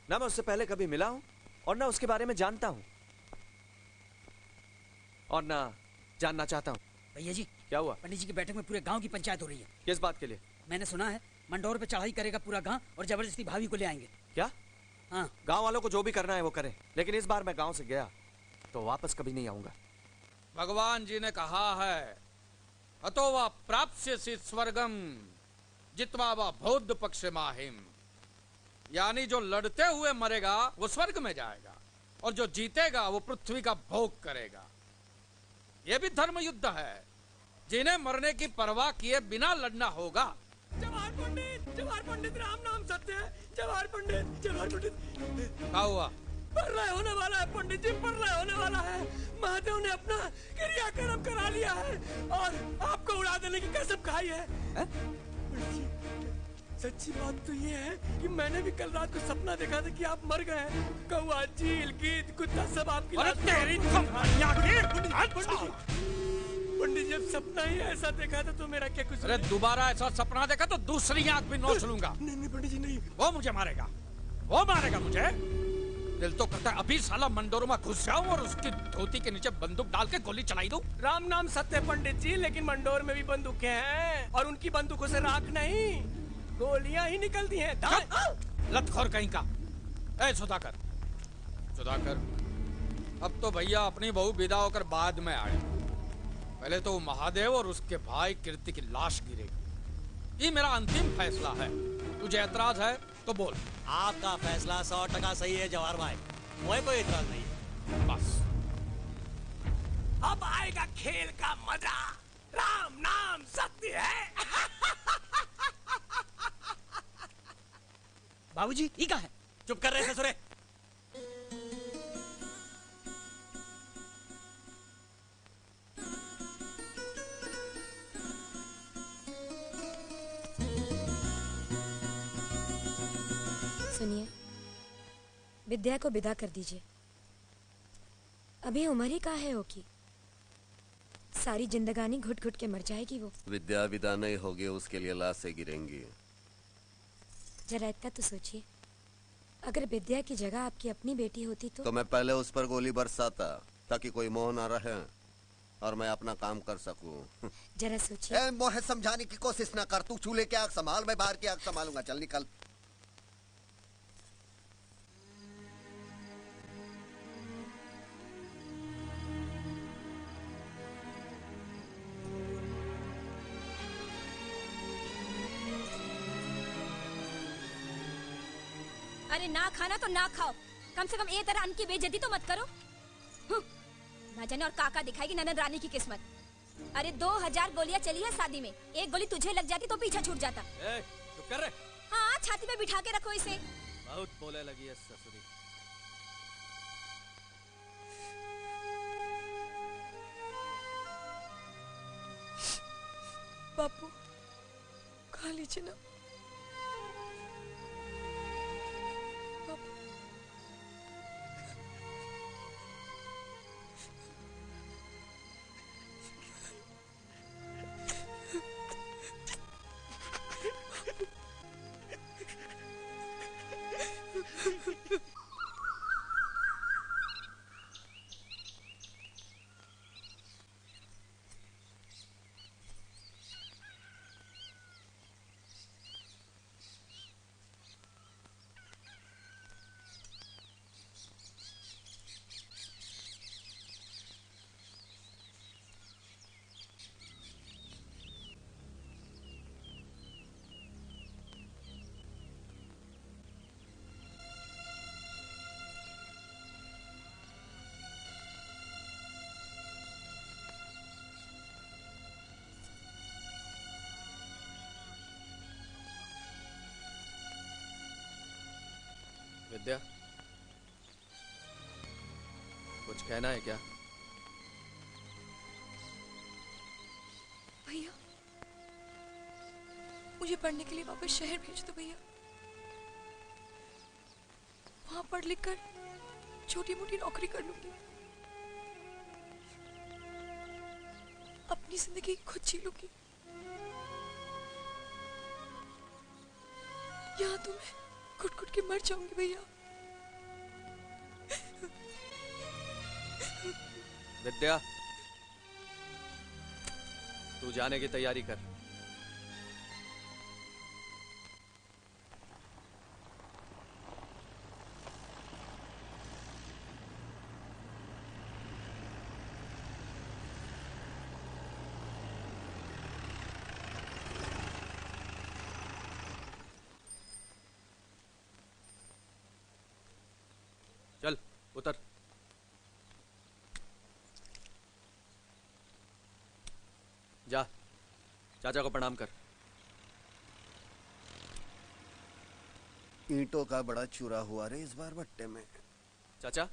ना मैं उससे पहले कभी मिला हूं और ना उसके बारे में जानता हूं और ना जानना चाहता हूं। भैया जी, क्या हुआ? पंडित जी की बैठक में पूरे गांव की पंचायत हो रही है। किस बात के लिए? मैंने सुना है मंडोर पे चढ़ाई करेगा पूरा गांव और जबरदस्ती भाभी को ले आएंगे। क्या? हाँ। गांव वालों को जो भी करना है वो करें, लेकिन इस बार मैं गांव से गया तो वापस कभी नहीं आऊंगा। भगवान जी ने कहा है अतो वा प्राप्स्यसि स्वर्गम जित्वा वा बौद्ध पक्ष माहिम, यानी जो लड़ते हुए मरेगा वो स्वर्ग में जाएगा और जो जीतेगा वो पृथ्वी का भोग करेगा। ये भी धर्म युद्ध है, जिन्हें मरने की परवाह किए बिना लड़ना होगा। जवाहर पंडित राम नाम सत्य है। जवाहर पंडित क्या हुआ? प्रलय होने वाला है पंडित जी, प्रलय होने वाला है। महादेव ने अपना क्रियाक्रम करा लिया है और आपको उड़ा देने की कसम खाई है। पंडित जी, सच्ची बात तो ये है कि मैंने भी कल रात को सपना देखा था कि आप मर गए हैं। कौवा, चील, गीद, कुत्ता सब आपकी पंडित जी, जब सपना ही ऐसा देखा था तो मेरा क्या कुछ। अरे दोबारा ऐसा सपना देखा तो दूसरी आंख भी नोच लूंगा। नहीं पंडित जी नहीं, वो मुझे मारेगा, वो मारेगा मुझे। दिल तो करता है अभी साला मंडोर में घुस जाऊं और उसकी धोती के नीचे बंदूक डाल के गोली चलाई दूं। राम नाम सत्य पंडित जी, लेकिन मंडोर में भी बंदूकें हैं और उनकी बंदूकों से राख नहीं, गोलियां ही निकलती हैं। लतखोर कहीं का। ए सुधाकर, अब तो भैया अपनी बहू विदा होकर बाद में आए। पहले तो महादेव और उसके भाई कीर्ति की लाश गिरेगी। ये मेरा अंतिम फैसला है। तुझे ऐतराज है तो बोल। आपका फैसला 100% सही है जवाहर भाई, मुझे कोई ऐतराज नहीं है। बस अब आएगा खेल का मजा। राम नाम सत्य है। बाबूजी ये क्या है? चुप कर रहे ससुरे। सुनिए, विद्या को विदा कर दीजिए। अभी उम्र ही कहाँ है ओकी, सारी जिंदगानी घुट घुट के मर जाएगी वो। विद्या विदा नहीं होगी, उसके लिए लाशें गिरेंगी। जरा इतना तो सोचिए, अगर विद्या की जगह आपकी अपनी बेटी होती तो मैं पहले उस पर गोली बरसाता ताकि कोई मोह ना रहे और मैं अपना काम कर सकूं। जरा सोचिए। मोह समझाने की कोशिश ना कर। तू चूल्हे की आग संभाल, मैं बाहर की आग संभालूंगा। चल निकल। अरे ना खाना तो ना खाओ, कम से कम ए तरह अन्न की बेइज्जती तो मत करो। ना जाने और काका दिखाएगी ननद रानी की किस्मत। अरे 2000 गोलियां चली है शादी में, एक गोली तुझे लग जाती तो पीछा छूट जाता। चुप कर रहे। हाँ, छाती पे बिठा के रखो इसे। बहुत बोले लगी है ससुरी। बापू खा लीजिए ना। विद्या, कुछ कहना है क्या? भैया, मुझे पढ़ने के लिए वापस शहर भेज दो भैया। वहां पढ़ लिख कर छोटी मोटी नौकरी कर लूंगी, अपनी जिंदगी खुद जी लूंगी। यहाँ तो मैं घुट घुट के मर जाऊंगी भैया। विद्या, तू जाने की तैयारी कर। चल उतर। जा चाचा को प्रणाम कर। ईंटों का बड़ा चूरा हुआ रे इस बार भट्टे में। चाचा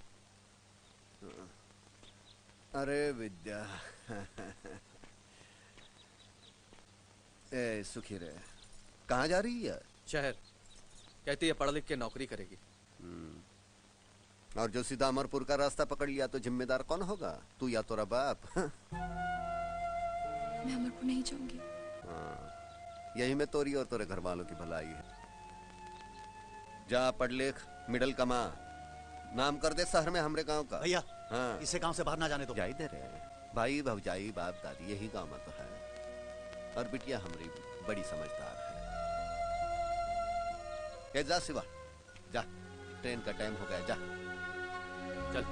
अरे विद्या ए सुखी रे, कहाँ जा रही है? शहर। कहती है पढ़ लिख के नौकरी करेगी। और जो सीधा अमरपुर का रास्ता पकड़ लिया तो जिम्मेदार कौन होगा? तू या तेरा बाप? मैं अमरपुर नहीं जाऊंगी। यही में तोरी और तेरे घर वालों की भलाई है। जा पढ़ लिख, मिडल कमा, नाम कर दे शहर में हमरे गांव का। भैया हाँ, इसे गांव से बाहर ना जाने दो। जाई दे रे भाई, भौजाई, बाप दादी यही गांव में तो है। और बिटिया हमारी बड़ी समझदार है। जा शिवा जा, ट्रेन का टाइम हो गया, जा चल।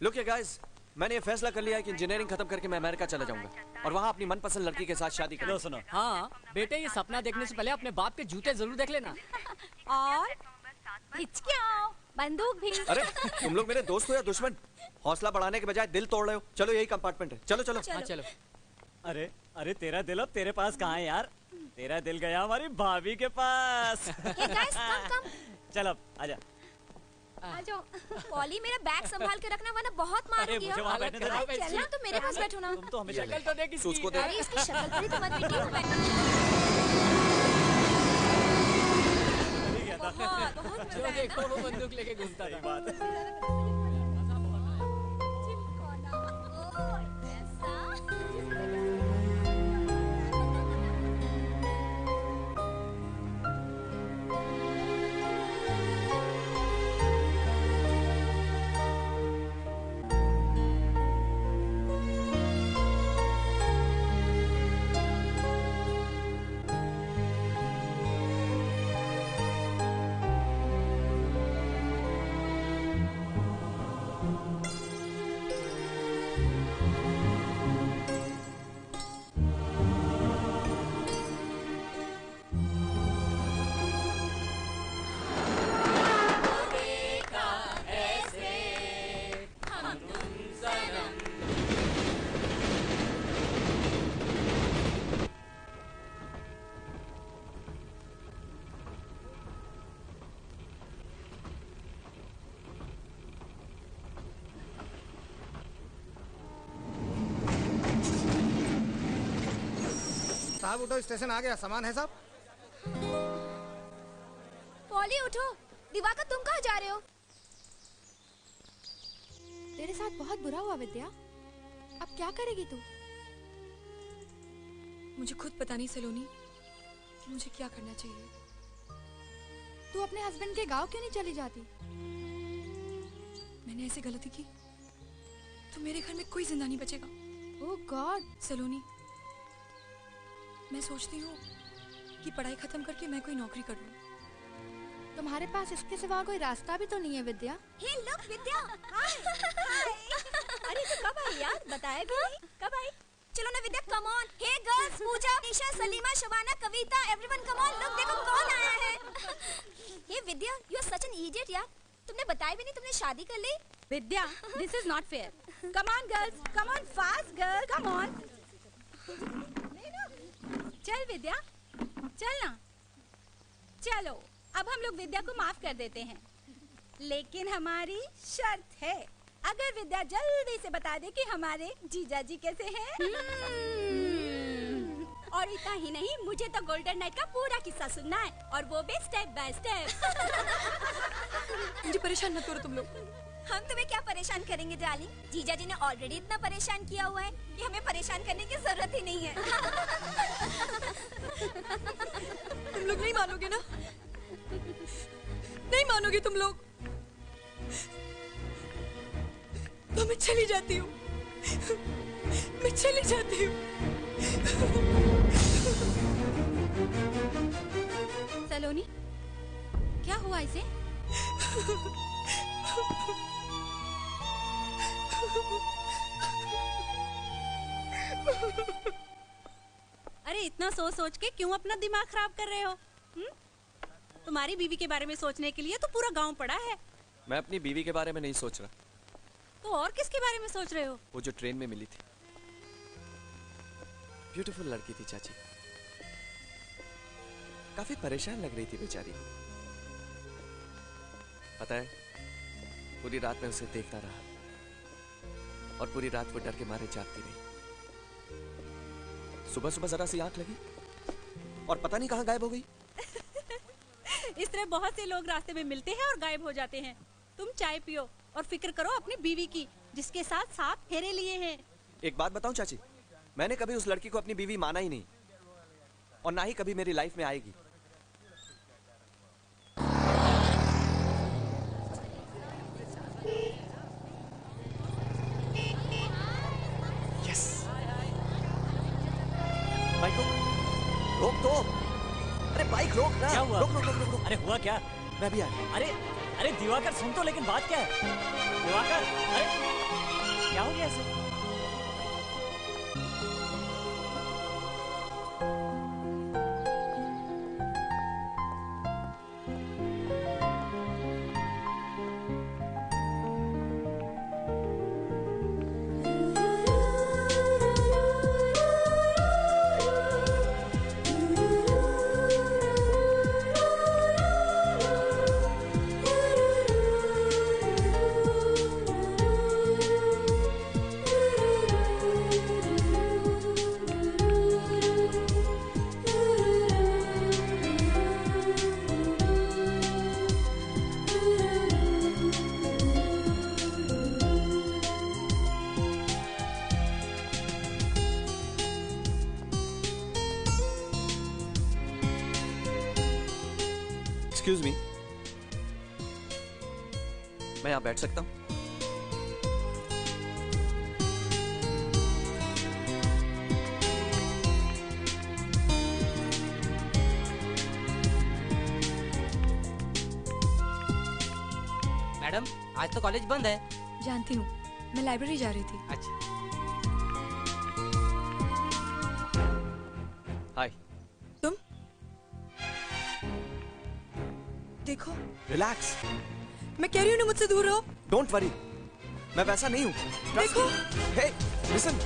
लुक ये गाइस, मैंने ये फैसला कर लिया है कि इंजीनियरिंग खत्म करके मैं अमेरिका चला जाऊंगा और वहाँ अपनी मनपसंद लड़की के साथ शादी करूंगा। सुनो, हाँ बेटे, ये सपना देखने से पहले अपने बाप के जूते जरूर देख लेना। और हिचकियाँ, बंदूक भी। अरे तुम लोग मेरे दोस्त हो या दुश्मन? हौसला बढ़ाने के बजाय दिल तोड़ रहे हो। चलो यही कंपार्टमेंट है, चलो चलो। हाँ चलो। अरे अरे तेरा दिल अब तेरे पास कहाँ है यार? तेरा दिल गया हमारी भाभी के पास। Hey guys, come. चल अब आजा। आ जाओ। पॉली मेरा बैग संभाल के रखना वरना बहुत मारोगी। मुझे वहाँ बैठने दे। चलना तो मेरे पास बैठो ना। तुम तो हमेशा शक्ल तो देख इसकी। उसको देख। अरे इसकी शक्ल पर ही तो मत बैठिए। बहुत जो देखो वो बंदूक लेके घूमता था। बात है। साहब उठो, स्टेशन आ गया। सामान है साहब? पॉली उठो। दिवाकर तुम कहाँ जा रहे हो? तेरे साथ बहुत बुरा हुआ विद्या। अब क्या करेगी तू? मुझे खुद पता नहीं सलोनी कि मुझे क्या करना चाहिए। तू अपने हस्बैंड के गांव क्यों नहीं चली जाती? मैंने ऐसी गलती की तो मेरे घर में कोई जिंदा नहीं बचेगा। ओह गॉड। सलोनी, मैं सोचती हूँ कि पढ़ाई खत्म करके मैं कोई नौकरी कर लूँ। तुम्हारे पास इसके सिवा कोई रास्ता भी तो नहीं है विद्या। हे लुक विद्या, हाय हाय। अरे तू कब आई यार? बताया भी नहीं, कब आई? चलो ना Vidya, come on. Hey girls, Pooja, Nisha, Salima, Shabana, Kavita, everyone come on. Look देखो कौन आया है। Hey Vidya, you are such an idiot यार। तुमने बताया भी नहीं तुमने शादी कर ली। Vidya, this is not fair. Come on girls, come on fast girl, come on. चल विद्या, चल ना। चलो अब हम लोग विद्या को माफ कर देते हैं, लेकिन हमारी शर्त है, अगर विद्या जल्दी से बता दे कि हमारे जीजा जी कैसे हैं। और इतना ही नहीं, मुझे तो गोल्डन नाइट का पूरा किस्सा सुनना है, और वो भी स्टेप बाय स्टेप। मुझे परेशान मत करो तुम लोग। हम तुम्हें क्या परेशान करेंगे डार्लिंग? जीजा जी ने ऑलरेडी इतना परेशान किया हुआ है कि हमें परेशान करने की जरूरत ही नहीं है। तुम लोग नहीं मानोगे ना? नहीं मानोगे तुम लोग? तो मैं चली जाती हूँ। मैं चली जाती हूँ। सलोनी, क्या हुआ इसे? अरे इतना सोच सोच के क्यों अपना दिमाग खराब कर रहे हो? तुम्हारी बीवी के बारे में सोचने के लिए तो पूरा गांव पड़ा है। मैं अपनी बीवी के बारे में नहीं सोच रहा। तो और किसके बारे में सोच रहे हो? वो जो ट्रेन में मिली थी, ब्यूटीफुल लड़की थी चाची। काफी परेशान लग रही थी बेचारी। पता है, पूरी रात में उसे देखता रहा और पूरी रात वो डर के मारे जागती रही। सुबह सुबह जरा सी आंख लगी और पता नहीं कहां गायब हो गई। इस तरह बहुत से लोग रास्ते में मिलते हैं और गायब हो जाते हैं। तुम चाय पियो और फिक्र करो अपनी बीवी की, जिसके साथ 7 फेरे लिए हैं। एक बात बताऊं चाची, मैंने कभी उस लड़की को अपनी बीवी माना ही नहीं और ना ही कभी मेरी लाइफ में आएगी। बाइक रोक दो। अरे बाइक रोक ना। क्या हुआ? रोक रोक रोक रोक, रोक। अरे हुआ क्या? मैं भी आया। अरे दिवाकर सुन तो, लेकिन बात क्या है? दिवाकर, अरे क्या हो गया ऐसे? एक्सक्यूज मी, मैं यहाँ बैठ सकता हूँ? मैडम, आज तो कॉलेज बंद है। जानती हूँ, मैं लाइब्रेरी जा रही थी। अच्छा। हाय। तुम देखो। रिलैक्स। मैं कह रही हूँ ना, मुझसे दूर रहो। डोंट वरी, मैं वैसा नहीं हूँ। देखो। हे, लिसन।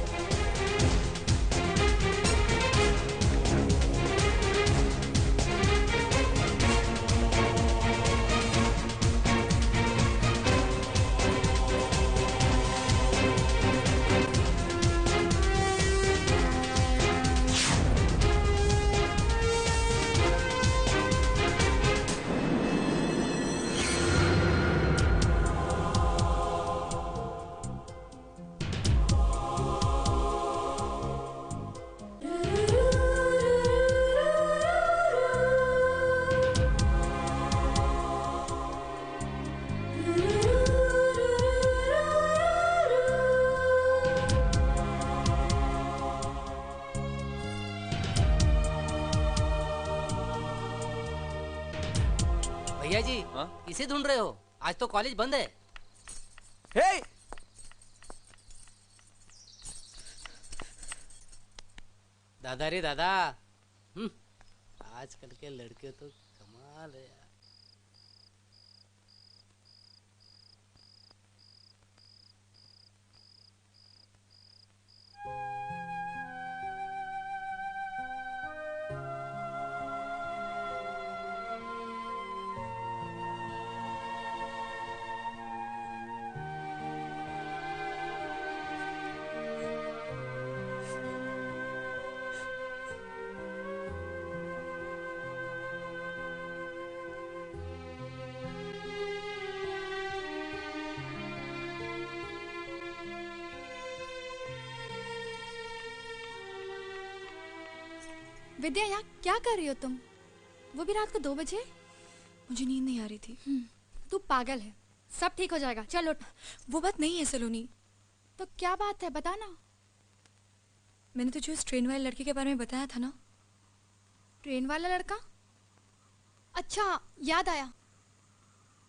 भैया जी, किसे ढूंढ रहे हो? आज तो कॉलेज बंद है। हे! दादा रे दादा, आजकल के लड़के तो कमाल है यार। विद्या, यहाँ क्या कर रही हो तुम? वो भी रात को 2 बजे? मुझे नींद नहीं आ रही थी। तू पागल है, सब ठीक हो जाएगा, चल उठ। वो बात नहीं है सलोनी। तो क्या बात है, बता ना। मैंने तुझे उस ट्रेन वाले लड़के के बारे में बताया था ना। ट्रेन वाला लड़का? अच्छा, याद आया।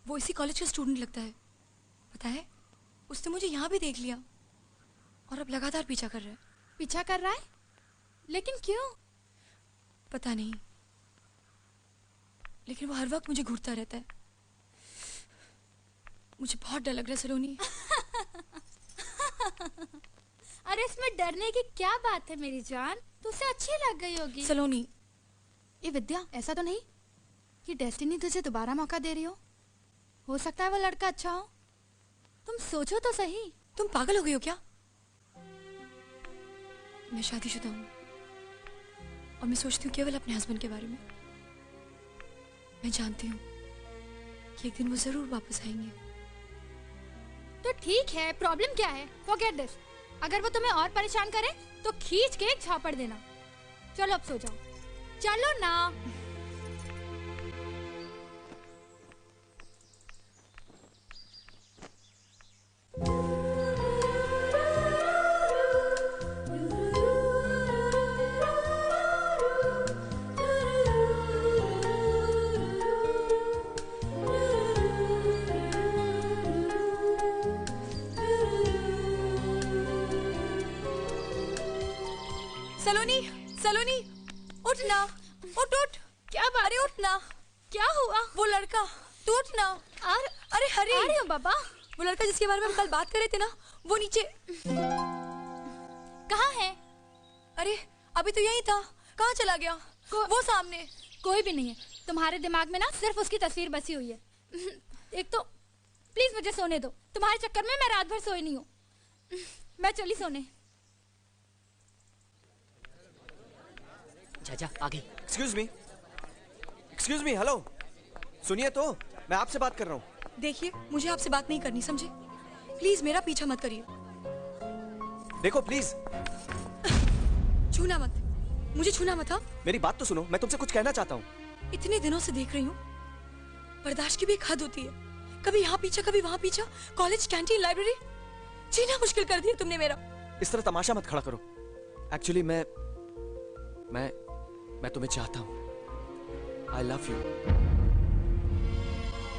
वो इसी कॉलेज का स्टूडेंट लगता है। पता है, उसने मुझे यहाँ भी देख लिया और अब लगातार पीछा कर रहा है। पीछा कर रहा है? लेकिन क्यों? पता नहीं, लेकिन वो हर वक्त मुझे घूरता रहता है। मुझे बहुत डर लग रहा है सलोनी। अरे इसमें डरने की क्या बात है मेरी जान, तुझसे अच्छी लग गई होगी। सलोनी, ये विद्या, ऐसा तो नहीं कि डेस्टिनी तुझे दोबारा मौका दे रही हो सकता है वो लड़का अच्छा हो। तुम सोचो तो सही। तुम पागल हो गई हो क्या? मैं शादीशुदा हूँ और मैं सोचती हूँ केवल अपने हस्बैंड के बारे में। मैं जानती हूँ कि एक दिन वो जरूर वापस आएंगे। तो ठीक है, प्रॉब्लम क्या है? Forget this. अगर वो तुम्हें और परेशान करे तो खींच के एक झापड़ देना। चलो अब सो जाओ, चलो ना। सलोनी, सलोनी, उठ ना, उठ उठ। क्या बात? अरे उठ ना। क्या हुआ? वो लड़का, तू उठ ना। अरे हरी। आ रही हूँ बाबा। वो लड़का जिसके बारे में हम कल बात कर रहे थे ना, वो नीचे। कहाँ है? अरे अभी तो यही था, कहाँ चला गया? वो सामने। कोई भी नहीं है, तुम्हारे दिमाग में ना सिर्फ उसकी तस्वीर बसी हुई है। एक तो प्लीज मुझे सोने दो, तुम्हारे चक्कर में मैं रात भर सोई नहीं हूँ। मैं चली सोने। चाचा आ गई। एक्सक्यूज मी, हेलो, सुनिए तो, मैं आपसे बात कर रहा हूँ। देखिए, मुझे आपसे बात नहीं करनी, समझे? प्लीज मेरा पीछा मत करिए। देखो प्लीज। छूना मत, मुझे छूना मत। हाँ, मेरी बात तो सुनो, मैं तुमसे कुछ कहना चाहता हूँ। इतने दिनों से देख रही हूँ, बर्दाश्त की भी एक हद होती है। कभी यहाँ पीछा, कभी वहाँ पीछा, कॉलेज, कैंटीन, लाइब्रेरी, जीना मुश्किल कर दिया तुमने मेरा। इस तरह तमाशा मत खड़ा करो। एक्चुअली मैं तुम्हें चाहता हूँ। I love you।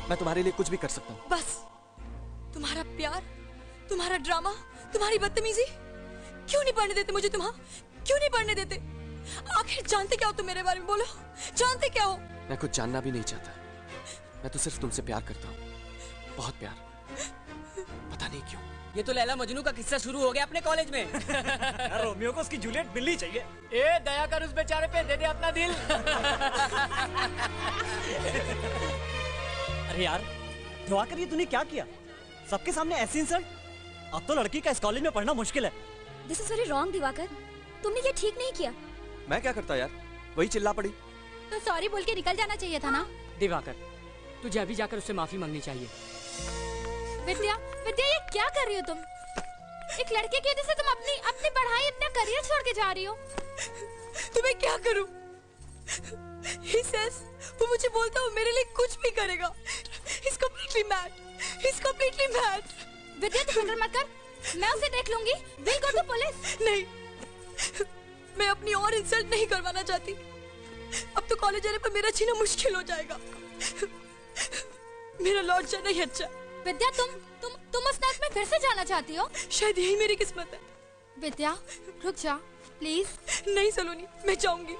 मैं तुम्हारे लिए कुछ भी कर सकता हूँ। बस तुम्हारा प्यार, तुम्हारा ड्रामा, तुम्हारी बदतमीजी, क्यों नहीं पढ़ने देते मुझे? क्यों नहीं पढ़ने देते? आखिर जानते क्या हो तुम मेरे बारे में? बोलो, जानते क्या हो? मैं कुछ जानना भी नहीं चाहता। मैं तो सिर्फ तुमसे प्यार करता हूँ, बहुत प्यार। पता नहीं क्यों। ये तो लैला मजनू का किस्सा शुरू हो गया अपने कॉलेज में। यार रोमियो को उसकी जूलियट मिलनी चाहिए। ए दया कर उस बेचारे पे, दे दे अपना दिल। अरे यार दिवाकर, ये तूने क्या किया? सबके सामने ऐसी इंसल्ट? अब तो लड़की का इस कॉलेज में पढ़ना मुश्किल है। This is very wrong Diwakar, तुमने ये ठीक नहीं किया। मैं क्या करता यार, वही चिल्ला पड़ी। तो सॉरी बोल के निकल जाना चाहिए था ना। दिवाकर, तुझे अभी जाकर उससे माफी मांगनी चाहिए। विद्या, विद्या, ये क्या कर रही हो तुम? एक लड़के की वजह से तुम अपनी पढ़ाई, अपना करियर छोड़ के जा रही हो। तो मैं क्या करूं? He says, वो मुझे बोलता है मेरे लिए कुछ भी करेगा। He's completely mad. He's completely mad. विद्या तू फिक्र मत कर, मैं उसे देख लूंगी। We'll go to police। नहीं, मैं अपनी और इंसल्ट नहीं करवाना चाहती। अब तो कॉलेज आने पर मेरा जीना मुश्किल हो जाएगा। मेरा लौट जाना ही अच्छा। विद्या, तुम उस नर्क में फिर से जाना चाहती हो? शायद यही मेरी किस्मत है। विद्या रुक जा प्लीज। नहीं सलोनी, मैं जाऊंगी।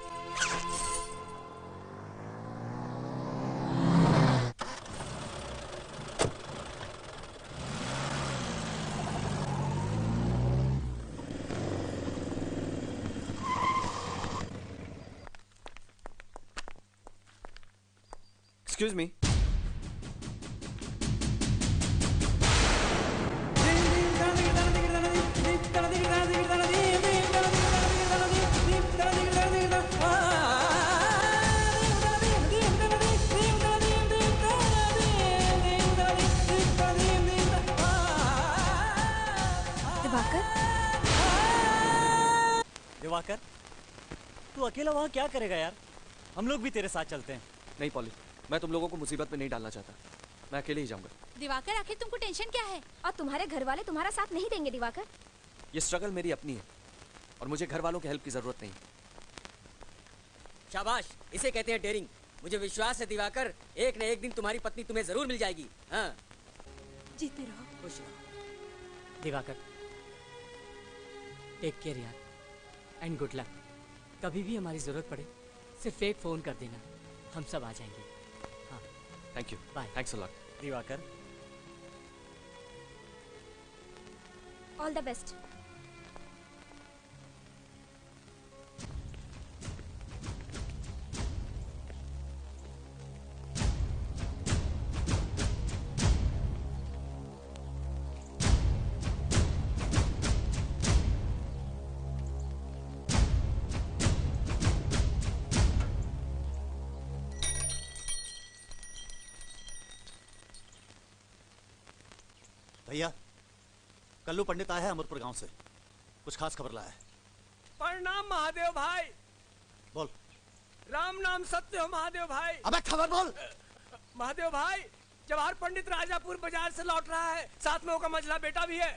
Excuse me. दिवाकर, तू अकेला वहाँ क्या करेगा यार? हम लोग भी तेरे साथ चलते हैं। नहीं पॉली, मैं तुम लोगों को मुसीबत में नहीं डालना चाहता। मैं अकेले ही जाऊंगा। दिवाकर, आखिर तुमको टेंशन क्या है? और तुम्हारे घर वाले तुम्हारा साथ नहीं देंगे दिवाकर। ये स्ट्रगल मेरी अपनी है और मुझे घर वालों की हेल्प की जरूरत नहीं। शाबाश, इसे कहते हैं डेयरिंग। मुझे विश्वास है दिवाकर, एक न एक दिन तुम्हारी पत्नी तुम्हें जरूर मिल जाएगी। हाँ, जीते रहो। खुश रहो। दिवाकर, टेक केयर यार, एंड गुड लक। कभी भी हमारी जरूरत पड़े सिर्फ एक फोन कर देना, हम सब आ जाएंगे। हाँ thank you, bye. Thanks a lot Diwakar. All the best. भैया, कल्लू पंडित आया है अमरपुर गांव से, कुछ खास खबर लाया है। प्रणाम महादेव भाई। बोल। राम नाम सत्य हो महादेव भाई। अबे खबर बोल। महादेव भाई, जवाहर पंडित राजापुर बाजार से लौट रहा है, साथ में उसका मझला बेटा भी है।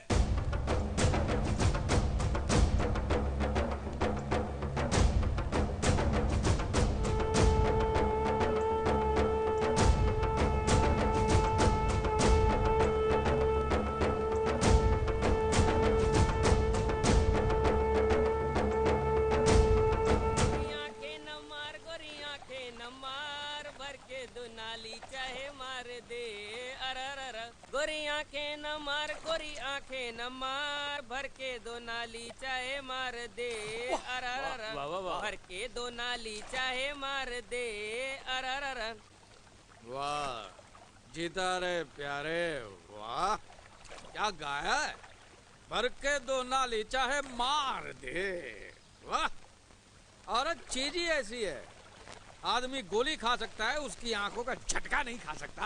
गोरी आंखें न मार, गोरी आंखें न मार, भर के दो नाली चाहे मार दे। भर के दो नाली चाहे मार दे। वाह जीता रे प्यारे, वाह क्या गाया है। भर के दो नाली चाहे मार दे, वाह। औरत चीज ही ऐसी है, आदमी गोली खा सकता है, उसकी आंखों का झटका नहीं खा सकता।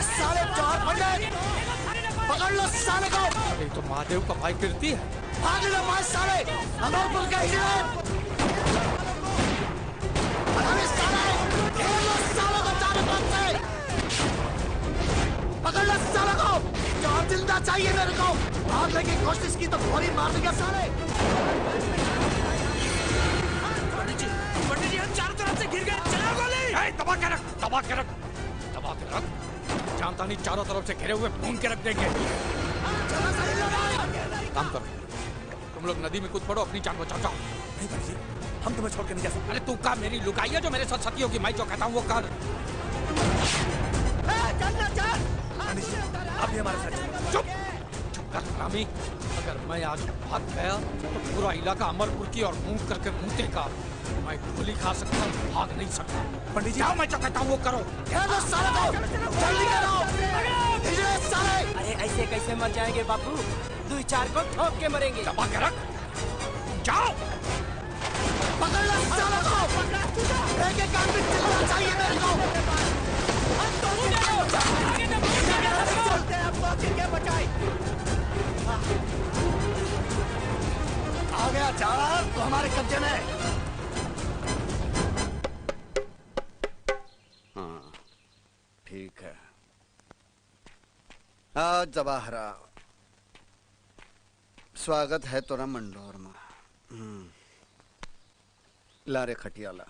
साले जवाहर पंडित, पकड़ लो साले को। ये तो महादेव का भाई कीर्ति है। भाग लो मार साले, अमरपुर का ही है। अरे साले, घेर लो साले को चारों तरफ से। पकड़ लो साले को, जवाहर जिंदा चाहिए मेरे को। भागने की कोशिश की तो गोली मार देगा साले। पंडित जी हम चारों तरफ से घिर गए, चला गोली। दबा के रख, दबा के रख, दबा के रख। जानता नहीं चारों तरफ से घिरे हुए भून के रख देंगे। काम करो, तुम लोग नदी में कूद पड़ो, अपनी जान बचाओ। जाओ। नहीं भाई जी, हम तुम्हें छोड़ के नहीं जा सकते। अरे तू का मेरी लुगाई है जो मेरे साथ सतियों की, मैं जो कहता हूँ वो कर। पंडित जी, आप भी हमारे साथ चलो। चुप चुप कर हरामी। अगर मैं आज भाग गया तो पूरा इलाका अमरपुर की और मुंह करके मुँह का। मैं गोली खा सकता हूँ, भाग नहीं सकता। पंडित जी, मैं जो कहता हूँ वो करो। साले को, जल्दी करो। साले। अरे ऐसे कैसे मर जाएंगे बापू, 2-4 को ठोक के मरेंगे। दबा के रख, जाओ। पकड़ लो साले को, एक एक आदमी चिल्लाना चाहिए मेरे को। चलते हैं अब, किसके बचाए। आ गया जवाहर, तो हमारे कब्जे में। हाँ ठीक है। आज जवाहरा, स्वागत है तोरा मंडोर में। लारे खटियाला।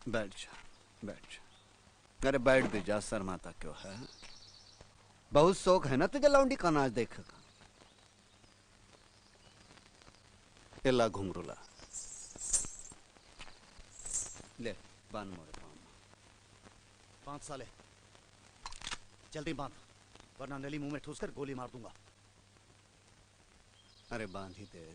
बैठ जा, बैठ जा। अरे बैठ भी जा, शर्माता क्यों है। बहुत शौक है ना तुझे लौंडी का नाच देखेगा। एला घुंघरूला ले, बांध मोरे पाँव में। 5 साले, जल्दी बांध, वरना नली मुंह में ठूसकर गोली मार दूंगा। अरे बांध ही दे।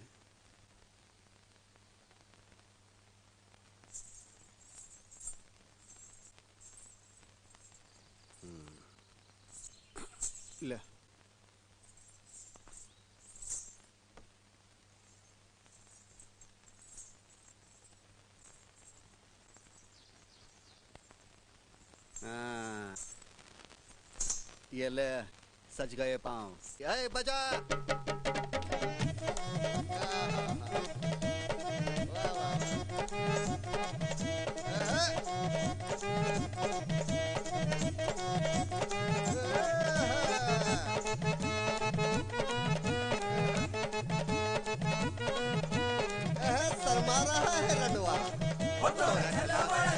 ले। हाँ, ये ले, सज गए पाँव। ये बजा। शर्मा रहा है रडवा।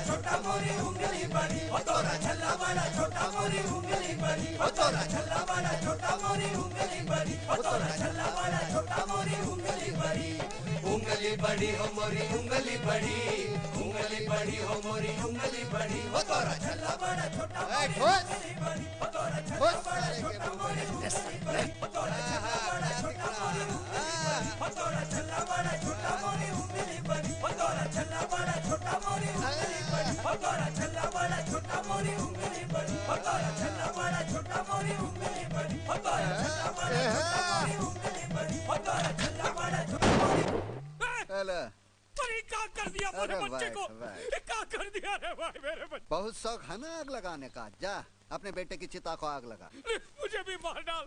छोटा मोरी उंगली बड़ी, छोटा बड़ा छोटा मोरी उंगली बड़ी, ओ तोरा छल्ला बड़ा छोटा मोरी उंगली बड़ी, ओ तोरा छल्ला बड़ा छोटा मोरी उंगली बड़ी, उंगली बड़ी हो मोरी उंगली बड़ी, उंगली बड़ी हो मोरी उंगली बड़ी, ओ तोरा छल्ला बड़ा छोटा मोरी उंगली बड़ी, ओ तोरा छल्ला बड़ा छोटा मोरी उंगली बड़ी, ओ तोरा छल्ला बड़ा छोटा मोरी उंगली बड़ी, ओ तोरा छल्ला बड़ा छोटा मोरी उंगली बड़ी, ओ तोरा छल्ला बड़ा छोटा मोरी उंगली बड़ी, ओ तोरा छल्ला बड़ा छोटा मोरी उंगली बड़ी, ओ तोरा छल्ला बड़ा छोटा मोरी उंगली बड़ी, ओ तोरा छल्ला बड़ा छोटा मोरी उंगली बड़ी, ओ तोरा छल्ला बड़ा छोटा मोरी। हेलो अरे क्या कर दिया मेरे बच्चे को? क्या कर दिया रे भाई मेरे बच्चे? बहुत शौक है ना आग लगाने का, जा अपने बेटे की चिता को आग लगा। मुझे भी मार डाल,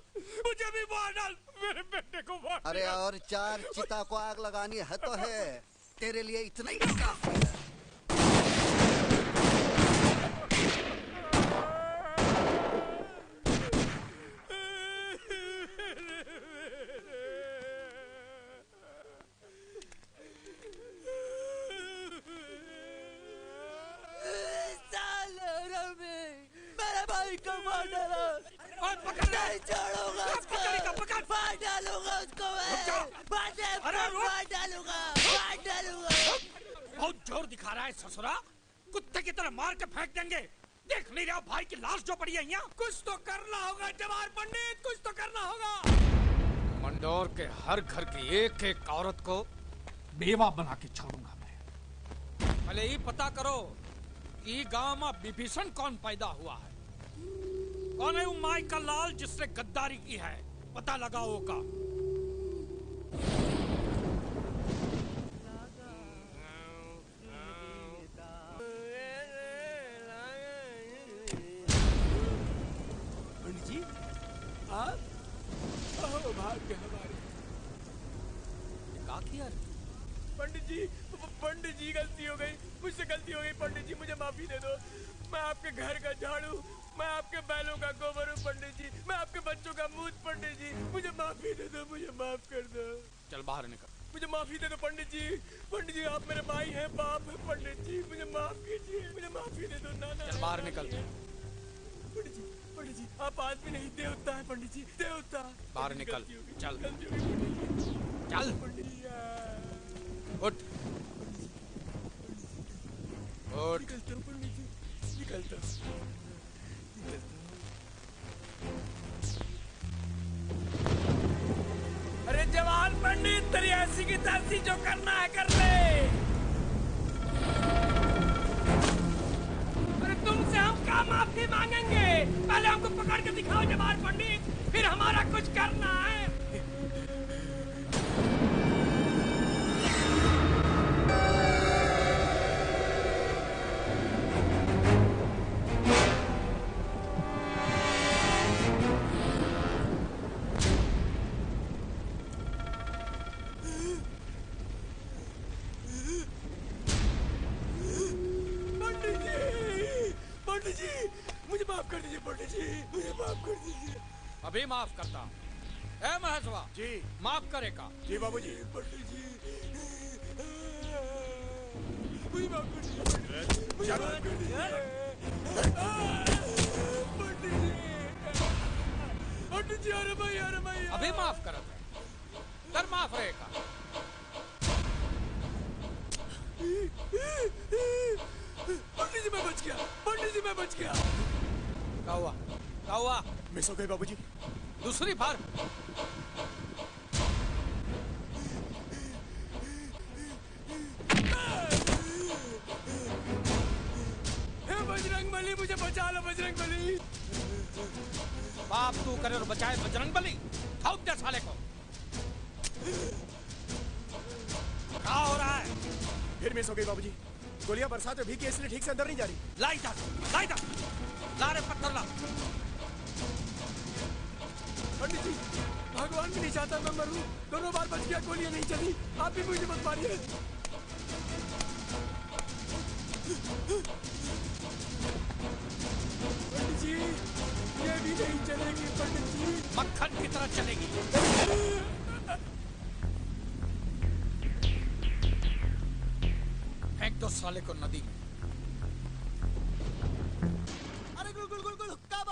मुझे भी मार डाल, मेरे बेटे को मार। अरे और 4 चिता को आग लगानी है तो है, तेरे लिए इतना ही काफी है। मेरे भाई को मार डाला, नहीं छोड़ूंगा उसको, मार डालूंगा उसको, मार डालूंगा। बहुत जोर दिखा रहा है ससुरा, कुत्ते की तरह मार के फेंक देंगे। देख नहीं रहा भाई की लाश जो पड़ी है यहाँ? कुछ तो करना होगा जवाहर पंडित, कुछ तो करना होगा। मंडोर के हर घर की एक एक औरत को बेवा बना के छोड़ूंगा मैं। पहले ही पता करो कि गांव में विभीषण कौन पैदा हुआ है, कौन है वो माई का लाल जिसने गद्दारी की है, पता लगाओ का। पंडित जी आप भाग्य हमारे। क्या किया रे? पंडित जी गलती हो गई, मुझसे गलती हो गई पंडित जी, मुझे माफी दे दो। मैं आपके घर का झाड़ू, मैं आपके बैलों का गोबर हूँ पंडित जी, मैं आपके बच्चों का मूत पंडित जी, मुझे माफी दे दो, मुझे माफ कर दो। चल बाहर निकल। मुझे माफी दे दो पंडित जी, पंडित जी आप मेरे भाई हैं, बाप है पंडित जी, मुझे माफ कीजिए, मुझे माफी दे दो। ना चल बाहर निकल। पंडित जी आप आदमी नहीं देवता है पंडित जी, देवता। बाहर निकल, चल चल उठ उठ। निकलता हूँ पंडित जी, निकलता। अरे जवान पंडित तेरी ऐसी की तैसी जो करना है कर ले। अरे तुमसे हम क्या माफी मांगेंगे, पहले हमको पकड़ के दिखाओ जवान पंडित, फिर हमारा कुछ करना है। पंडित जी मुझे माफ कर दीजिए, पंडित जी मुझे माफ कर दीजिए। अभी माफ करता हूँ। ए महेशवा जी माफ करेगा? जी बाबूजी। पंडित जी मुझे माफ कर दीजिए, मुझे माफ कर दीजिए पंडित जी। अरे भाई अभी माफ कर कर माफ रहेगा। पंडित जी मैं बच गया, पंडित जी मैं बच गया। क्या हुआ? क्या हुआ? मिस हो गई बाबूजी। दूसरी बार? हे बजरंगबली मुझे बचा लो बजरंगबली। बाप तू करे और बचाए बजरंगबली, ठोक दे साले को। क्या हो रहा है? फिर मिस हो गई बाबूजी। गोलियां बरसात में भीगी इसलिए ठीक से अंदर नहीं जा रही। लाई जा ला रे पत्थर ला। पंडित जी भगवान भी नहीं चाहता मैं मरूं, दोनों बार बच गया, गोलियां नहीं चली, आप भी मुझे मत मारिए। पंडित जी ये भी नहीं चलेगी पंडित जी, मक्खन की तरह चलेगी। फेंक दो साले को नदी में। अरे गुल गुल गुल गुल हुक्का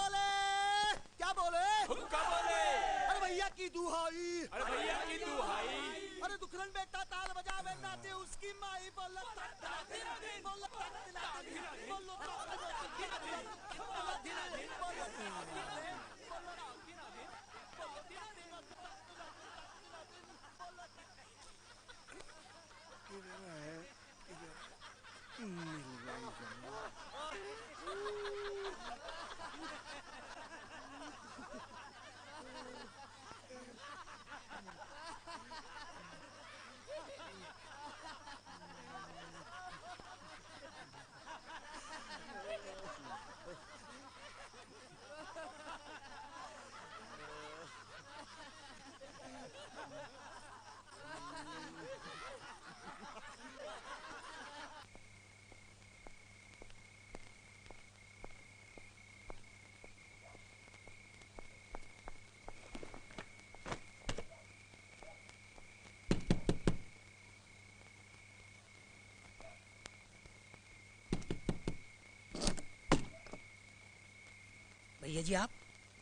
जी आप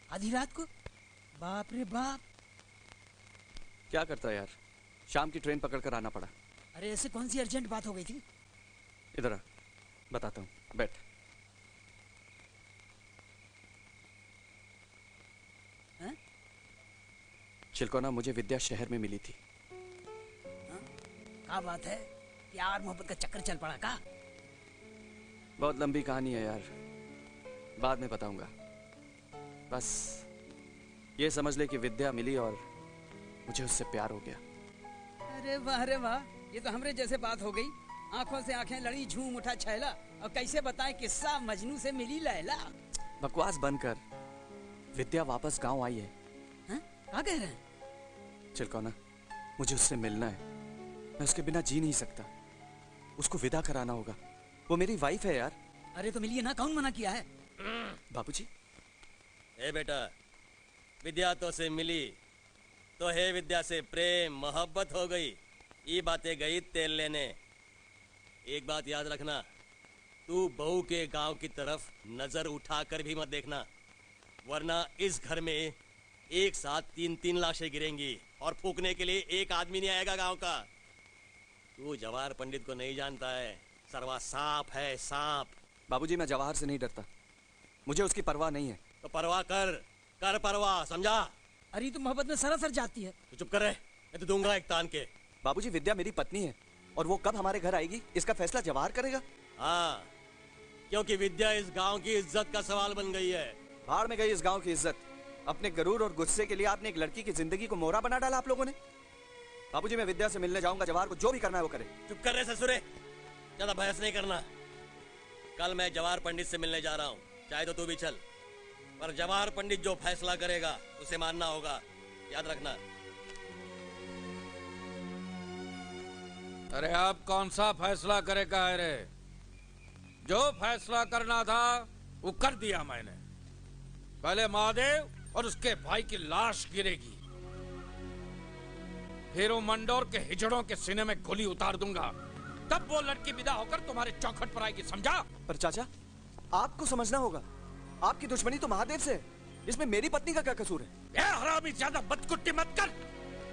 आधी रात को? बाप रे बाप। क्या करता है यार, शाम की ट्रेन पकड़कर आना पड़ा। अरे ऐसे कौन सी अर्जेंट बात हो गई थी? इधर आ, बताता हूँ, बैठ। चिलकोना, मुझे विद्या शहर में मिली थी। क्या बात है? प्यार मोहब्बत का चक्कर चल पड़ा का? बहुत लंबी कहानी है यार, बाद में बताऊंगा। बस ये समझ ले कि विद्या मिली और मुझे उससे प्यार हो गया। अरे वाह रे वाह, ये तो हमरे जैसे बात हो गई। आंखों से आंखें लड़ी, झूम उठा छैला। और कैसे बताएं किस्सा मजनू से मिली लैला। बकवास बंद कर, विद्या वापस गांव आई है। क्या कह रहे हैं? चिलकोना, मुझे उससे मिलना है। मैं उसके बिना जी नहीं सकता। उसको विदा कराना होगा, वो मेरी वाइफ है यार। अरे तो मिलिए ना, कौन मना किया है? बाबूजी। ए बेटा, विद्या तो से मिली तो है विद्या से प्रेम मोहब्बत हो गई। ये बातें गई तेल लेने। एक बात याद रखना, तू बहू के गांव की तरफ नजर उठाकर भी मत देखना, वरना इस घर में एक साथ 3-3 लाशें गिरेंगी और फूकने के लिए एक आदमी नहीं आएगा गांव का। तू जवाहर पंडित को नहीं जानता है, सरवा सांप है, सांप। बाबूजी, मैं जवाहर से नहीं डरता, मुझे उसकी परवाह नहीं है। तो परवाह कर परवाह, समझा? अरे तो मोहब्बत में सरासर जाती है। तो चुप कर रहे, मैं तो दूंगा एक तान के। बाबूजी, विद्या मेरी पत्नी है और वो कब हमारे घर आएगी इसका फैसला जवाहर करेगा। हाँ, क्योंकि विद्या इस गांव की इज्जत का सवाल बन गई है। भाड़ में गई इस गांव की इज्जत। अपने गरूर और गुस्से के लिए आपने एक लड़की की जिंदगी को मोहरा बना डाला आप लोगों ने। बाबूजी, मैं विद्या से मिलने जाऊंगा, जवाहर को जो भी करना है वो करे। चुप कर रहे ससुरे, ज्यादा बहस नहीं करना। कल मैं जवाहर पंडित से मिलने जा रहा हूँ, चाहे तो तू भी चल, पर जवाहर पंडित जो फैसला करेगा उसे मानना होगा, याद रखना। अरे अब कौन सा फैसला करेगा है रे? जो फैसला करना था वो कर दिया मैंने। पहले महादेव और उसके भाई की लाश गिरेगी, फिर वो मंडोर के हिजड़ों के सीने में गोली उतार दूंगा, तब वो लड़की विदा होकर तुम्हारे चौखट पर आएगी, समझा? पर चाचा, आपको समझना होगा, आपकी दुश्मनी तो महादेव से है, इसमें मेरी पत्नी का क्या कसूर है? ये हरामी, ज्यादा बदकुट्टी मत कर।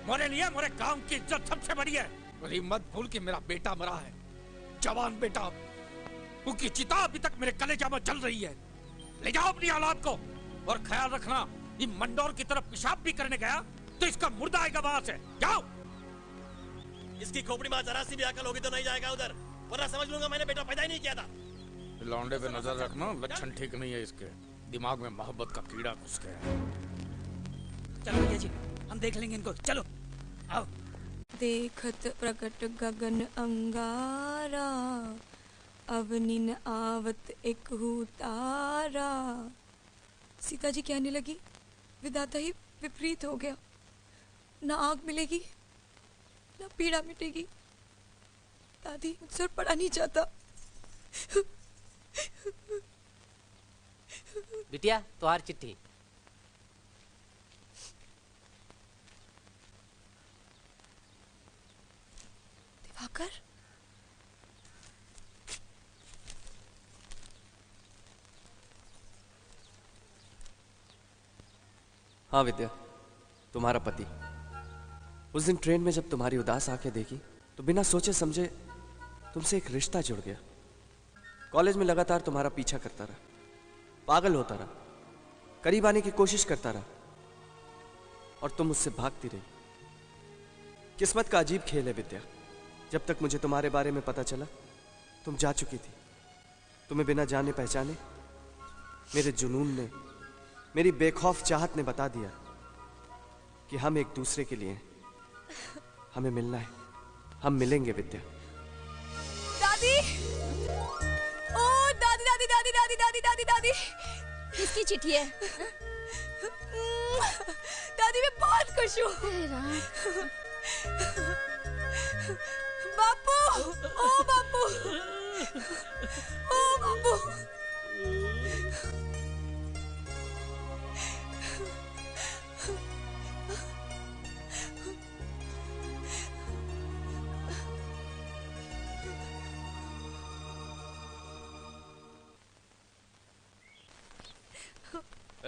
मोरे लिए मोरे गांव की इज्जत सबसे बड़ी है। अरे मत भूल कि मेरा बेटा मरा है, जवान बेटा। उसकी चिता अभी तक मेरे कलेजा में जल रही है। ले जाओ अपनी औलाद को, और ख्याल रखना, ये मंडोर की तरफ पेशाब भी करने गया तो इसका मुर्दा आएगा वहां से। जाओ। इसकी खोपड़ी में जरा सी भी अकल होगी तो नहीं जाएगा उधर, वरना समझ लूंगा मैंने बेटा पैदा ही नहीं किया था। लौंडे पे नजर रखना, लक्षण ठीक नहीं है इसके। दिमाग में मोहब्बत का कीड़ा घुस गया है। चलो भैया जी, हम देख लेंगे इनको, चलो आओ। देखत प्रकट गगन अंगारा, अवनि न आवत एक तारा। सीता जी कहने लगी, विधाता ही विपरीत हो गया। न आग मिलेगी न पीड़ा मिटेगी। दादी, मुझसे और पढ़ा नहीं जाता। बिटिया, तुम्हारी चिट्ठी। दिवाकर, हाँ विद्या, तुम्हारा पति। उस दिन ट्रेन में जब तुम्हारी उदास आंखें देखी तो बिना सोचे समझे तुमसे एक रिश्ता जुड़ गया। कॉलेज में लगातार तुम्हारा पीछा करता रहा, पागल होता रहा, करीब आने की कोशिश करता रहा, और तुम मुझसे भागती रही। किस्मत का अजीब खेल है विद्या। जब तक मुझे तुम्हारे बारे में पता चला तुम जा चुकी थी। तुम्हें बिना जाने पहचाने मेरे जुनून ने, मेरी बेखौफ चाहत ने बता दिया कि हम एक दूसरे के लिए हैं। हमें मिलना है, हम मिलेंगे विद्या। दादी, ओ दादी दादी दादी दादी दादी दादी दादी। किसकी चिट्ठी है? दादी, मैं बहुत खुश हूँ। बापू, ओ बापू, ओ बापू।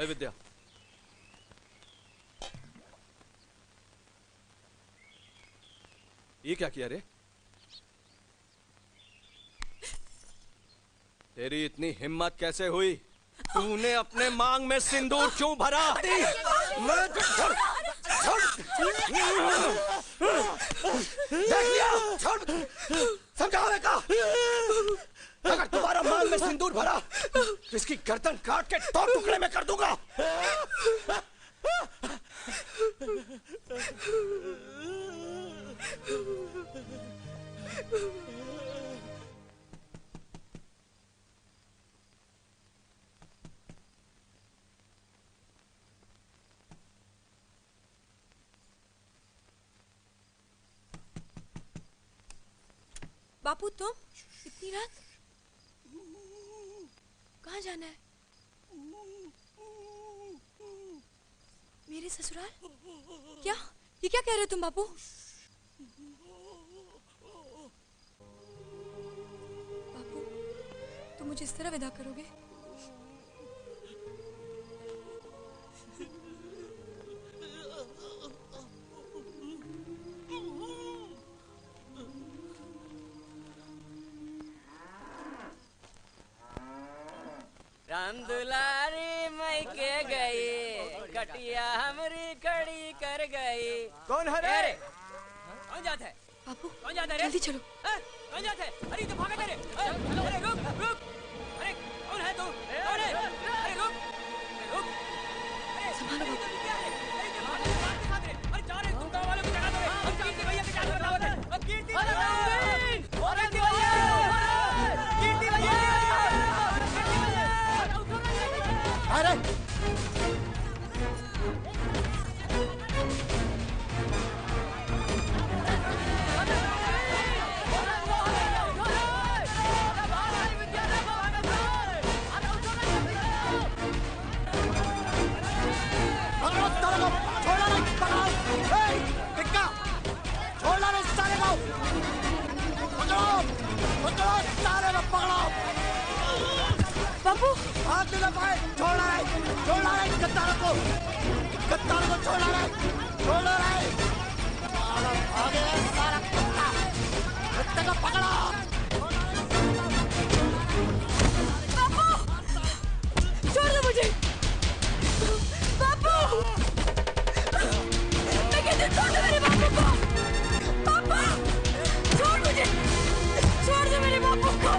ए विद्या, ये क्या किया रे? तेरी इतनी हिम्मत कैसे हुई? तूने अपने मांग में सिंदूर क्यों भरा? देख लिया, समझावे का। अगर तुम्हारा मांग में सिंदूर भरा तो इसकी गर्दन काट के 2 टुकड़े में कर दूंगा। बापू तुम इतनी रात कहाँ जाना है? मेरे ससुराल? क्या ये क्या कह रहे हो तुम बापू? बापू तुम मुझे इस तरह विदा करोगे? राम दुलारी मई के गई, कटिया हमरी खड़ी कर गई। कौन है रे? कौन जाता है? बापू कौन जाता है? जल्दी चलो। कौन जाता है? अरे तो भागा तेरे। अरे रुक रुक। अरे कौन है तू? कौन है? अरे रुक रुक। अरे संभालो बापू। क्या है? अरे क्या मार दे। अरे जा रहे तुम गाँव वालों को जगा दो। अब कीर्ति भैया के जाकर बताओ। अब कीर्ति भैया। कीर्ति भैया। कीर्ति भैया। अरे बापू हाथ न पाए, छोड़ा है गद्दारों को छोड़ा है, छोड़ा है। आगे सारा कुत्ता को पकड़ो। बापू छोड़ दो मुझे। बापू मैं कहती हूँ छोड़ दो मेरे बापू को। पापा छोड़ मुझे, छोड़ दो मेरे बापू को।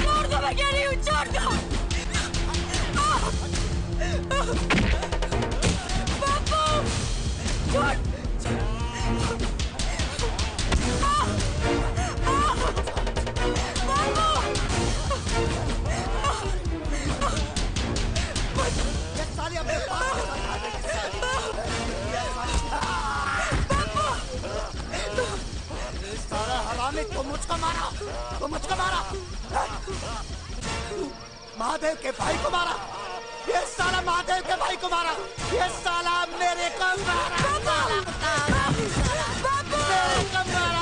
छोड़ दो, मैं कह रही हूँ छोड़ दो। बापू छोड़। ये साली अपने पास सारा हरामी तो मुझको मारा, महादेव के भाई को मारा। ये साला महादेव के भाई को मारा। ये साला मेरे को मारा। मेरे को मारा।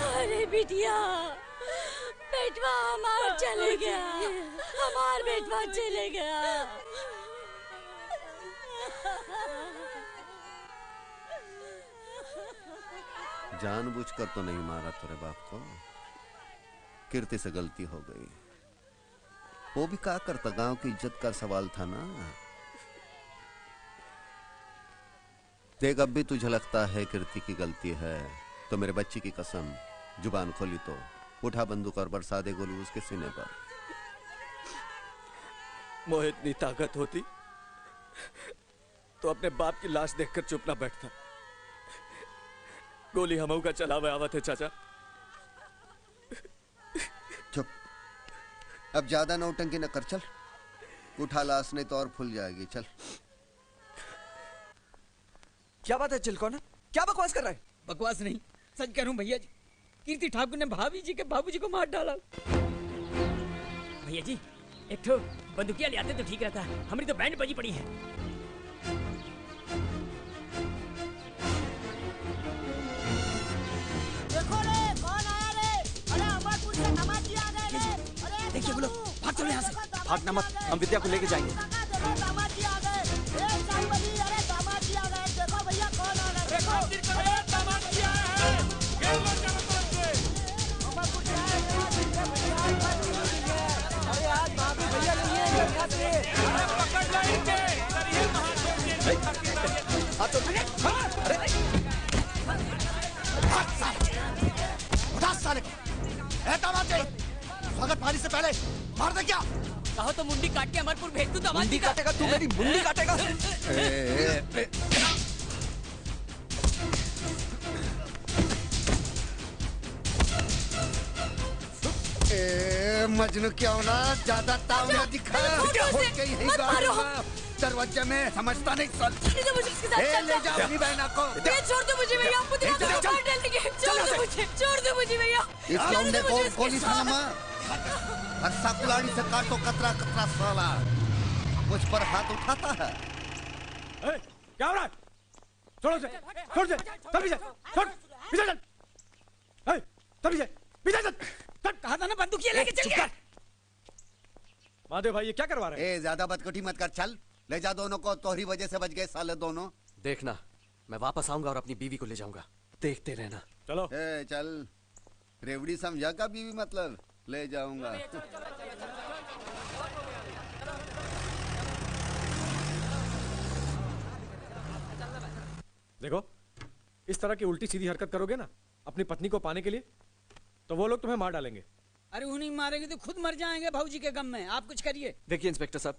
अरे बिटिया, बेटवा हमार चले गया, हमार बेटवा चले गया। जानबूझकर तो नहीं मारा तेरे बाप को, कीर्ति से गलती हो गई। वो भी क्या करता, गांव की इज्जत का सवाल था ना। देख अब भी तुझे लगता है कीर्ति की गलती है तो मेरे बच्ची की कसम, जुबान खोली तो उठा बंदूक और बरसा दे गोली उसके सीने पर। मोहे इतनी ताकत होती तो अपने बाप की लाश देखकर चुप ना बैठता। गोली हमऊ का चलावे आवत है चाचा। चुप, अब ज्यादा नौटंकी न कर, चल उठा लाश नहीं तो और फूल जाएगी। चल। क्या बात है चिलकोना, क्या बकवास कर रहा है? बकवास नहीं, सच कह रहा हूँ भैया जी। कीर्ति ठाकुर ने भाभी जी के बाबूजी को मार डाला। भैया जी एक तो बंदूकिया ले आते तो ठीक रहता, हमारी तो बैंड बजी पड़ी है। भागना मत, हम विद्या को लेके जाएंगे। दामाजी आ गए, अरे दामाजी आ गए, देखो भैया कौन आ गए, देखो दामाजी आ गए। अरे आज भाभी भैया नहीं है, पकड़ लो इनके, करिए स्वागत पानी से पहले मार दे क्या? कहो तो मुंडी काट के अमरपुर भेज दूं दामाद मुंडी जी का। काटेगा तू, मेरी मुंडी काटेगा। मजनू क्यों ना ज्यादा ताव ना दिखा, मत मारो। दरवाजे में समझता नहीं सन। मुझे इसके साथ ले जाओ अपनी बहना को। छोड़ दो मुझे भैया, मुझे मार डाल देंगे। छोड़ दो मुझे भैया। इस लौंडे को गोली थामा और साकुलाड़ी से काटो कतरा कतरा साला। मुझ पर हाथ उठाता है। क्या हो रहा है? छोड़ो से, छोड़ से, चल पीछे, छोड़, पीछे चल। चल पीछे, पीछे चल। कहा था ना बंदूकिया लेके चल गया। महादेव भाई ये क्या करवा रहे हैं? ज्यादा बदकुटी मत कर, चल ले जा दोनों को, तोहरी वजह से बच गए साले दोनों। देखना, मैं वापस आऊंगा और अपनी बीवी को ले जाऊंगा, देखते रहना। चलो। चल, रेवड़ी समझा का बीवी मतलब, ले जाऊंगा। देखो, इस तरह की उल्टी सीधी हरकत करोगे ना अपनी पत्नी को पाने के लिए, तो वो लोग तुम्हें मार डालेंगे। अरे उन्हीं मारेंगे तो खुद मर जाएंगे भाऊजी के गम में। आप कुछ करिए। देखिए इंस्पेक्टर साहब,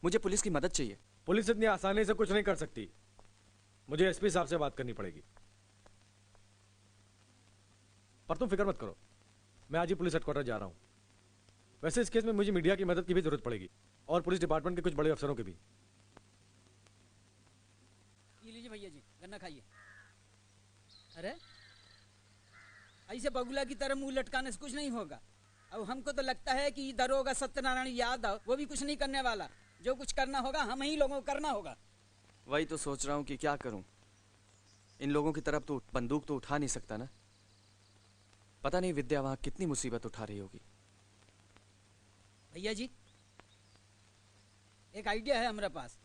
मुझे पुलिस की मदद चाहिए। पुलिस इतनी आसानी से कुछ नहीं कर सकती, मुझे एसपी साहब से बात करनी पड़ेगी। पर तुम फिक्र मत करो, मैं आज ही पुलिस हेडक्वार्टर जा रहा हूं। वैसे इस केस में मुझे मीडिया की मदद की भी जरूरत पड़ेगी और पुलिस डिपार्टमेंट के कुछ बड़े अफसरों की भी। ये लीजिए भैया जी, गन्ना खाइए। अरे ऐसे बगुला की तरह मुंह लटकाने से कुछ नहीं होगा। अब हमको तो लगता है कि दरोगा सत्यनारायण यादव वो भी कुछ नहीं करने वाला। जो कुछ करना होगा हम ही लोगों को करना होगा। वही तो सोच रहा हूँ कि क्या करूं। इन लोगों की तरफ तो बंदूक तो उठा नहीं सकता ना। पता नहीं विद्या वहां कितनी मुसीबत उठा रही होगी। भैया जी, एक आइडिया है हमारे पास,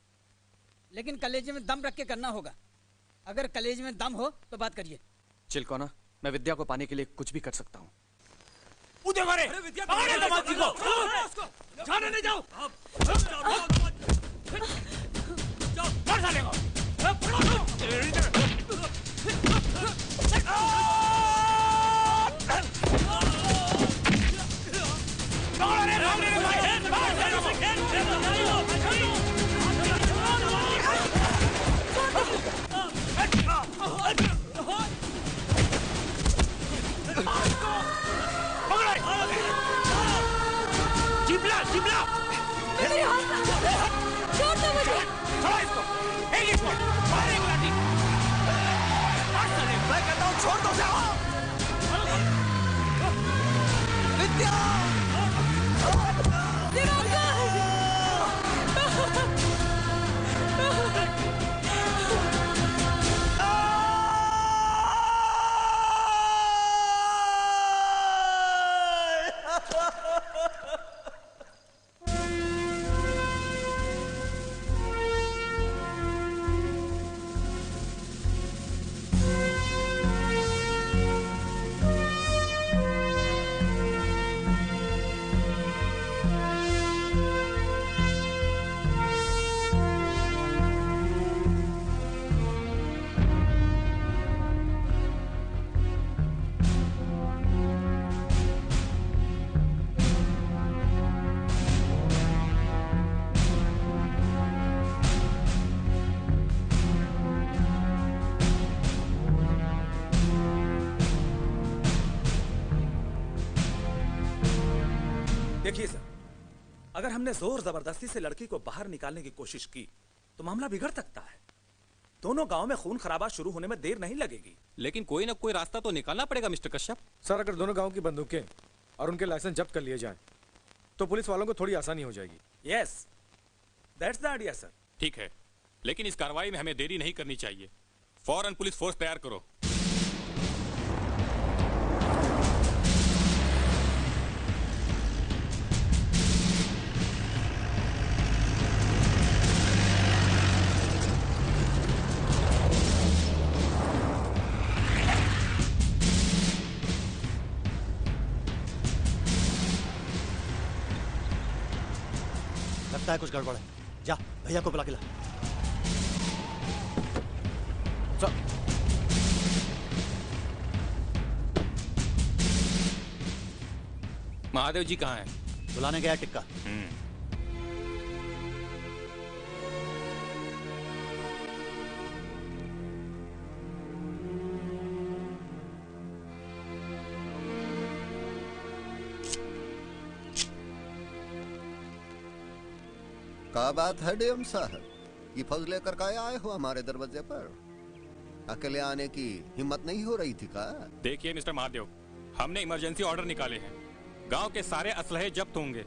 लेकिन कलेजे में दम रख के करना होगा। अगर कलेजे में दम हो तो बात करिए। चिलकोना, मैं विद्या को पाने के लिए कुछ भी कर सकता हूँ। उधर मारे, मारे दामाद जी को, जाने नहीं जाओ, मार साले को, चिपला चिपला, मेरे हाथ छोड़ दो मुझे। छोड़ो इसको, एक इसको, मारे गुलाटी, मार साले, मैं कहता हूँ छोड़ दो जाओ। विद्या, देखिए सर, अगर हमने जोर जबरदस्ती से लड़की को बाहर निकालने की कोशिश की तो मामला बिगड़ सकता है। दोनों गांव में खून खराबा शुरू होने में देर नहीं लगेगी। लेकिन कोई ना कोई रास्ता तो निकालना पड़ेगा मिस्टर कश्यप। सर, अगर दोनों गांव की बंदूकें और उनके लाइसेंस जब्त कर लिए जाएं, तो पुलिस वालों को थोड़ी आसानी हो जाएगी। Yes, that's the idea sir. ठीक है, लेकिन इस कार्रवाई में हमें देरी नहीं करनी चाहिए। फौरन पुलिस फोर्स तैयार करो। लगता है कुछ गड़बड़ है। जा भैया को बुला के ला। महादेव जी कहाँ हैं? बुलाने गया टिक्का। क्या बात है डीएम साहब, ये फौज लेकर का आए हो हमारे दरवाजे पर? अकेले आने की हिम्मत नहीं हो रही थी का? देखिए मिस्टर महादेव, हमने इमरजेंसी ऑर्डर निकाले हैं। गांव के सारे असलहे जब्त होंगे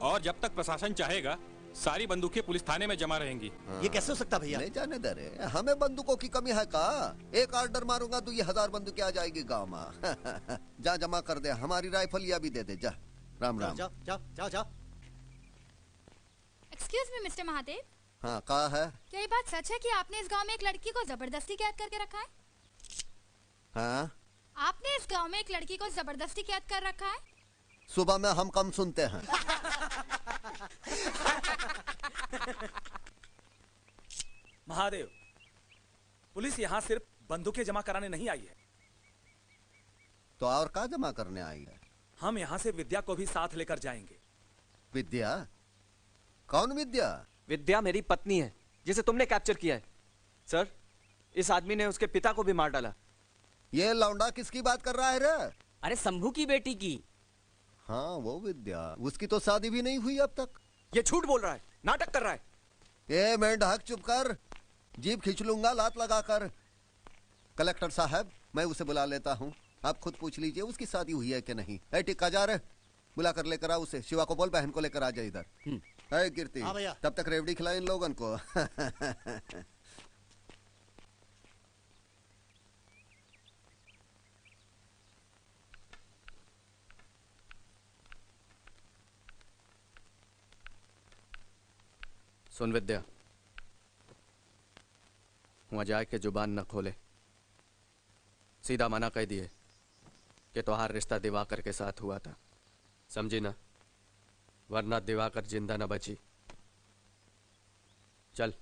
और जब तक प्रशासन चाहेगा सारी बंदूकें पुलिस थाने में जमा रहेंगी। ये कैसे हो सकता भैया? नहीं जाने दे रहे, हमें बंदूकों की कमी है का? एक ऑर्डर मारूंगा तो ये 1000 बंदूकें आ जाएगी गांव में। जा जमा कर दे, हमारी राइफल या भी दे दे। जा राम राम। जाओ जाओ जाओ जाओ। एक्सक्यूज मी मिस्टर महादेव, हाँ कहा है? क्या ये बात सच है कि आपने इस गांव में एक लड़की को जबरदस्ती कैद करके रखा है? हाँ, आपने इस गांव में एक लड़की को जबरदस्ती कैद कर रखा है? सुबह में हम कम सुनते हैं। महादेव, पुलिस यहाँ सिर्फ बंदूकें जमा कराने नहीं आई है। तो और क्या जमा करने आई है? हम यहाँ से विद्या को भी साथ लेकर जाएंगे। विद्या? कौन विद्या? विद्या मेरी पत्नी है जिसे तुमने कैप्चर किया है। सर, इस आदमी ने उसके पिता को भी मार डाला। ये लौंडा किसकी बात कर रहा है रे? अरे शंभू की बेटी की। हाँ वो विद्या, उसकी तो शादी भी नहीं हुई अब तक। ये झूठ बोल रहा है, नाटक कर रहा है। ए मेंढक चुप कर, जीप खींच लूंगा लात लगाकर। कलेक्टर साहब, मैं उसे बुला लेता हूँ, आप खुद पूछ लीजिए उसकी शादी हुई है कि नहीं। ए टिक्का जा रहे, बुला कर लेकर आ उसे। शिवा को बोल बहन को लेकर आ जाए इधर। है कीर्ति, हाँ भैया। तब तक रेवड़ी खिलाए इन लोगन को। सुन विद्या, वहां जाए के जुबान न खोले, सीधा मना कह दिए कि तुम्हारा रिश्ता दिवाकर के साथ हुआ था, समझी ना? वरना दिवाकर जिंदा न बची। चल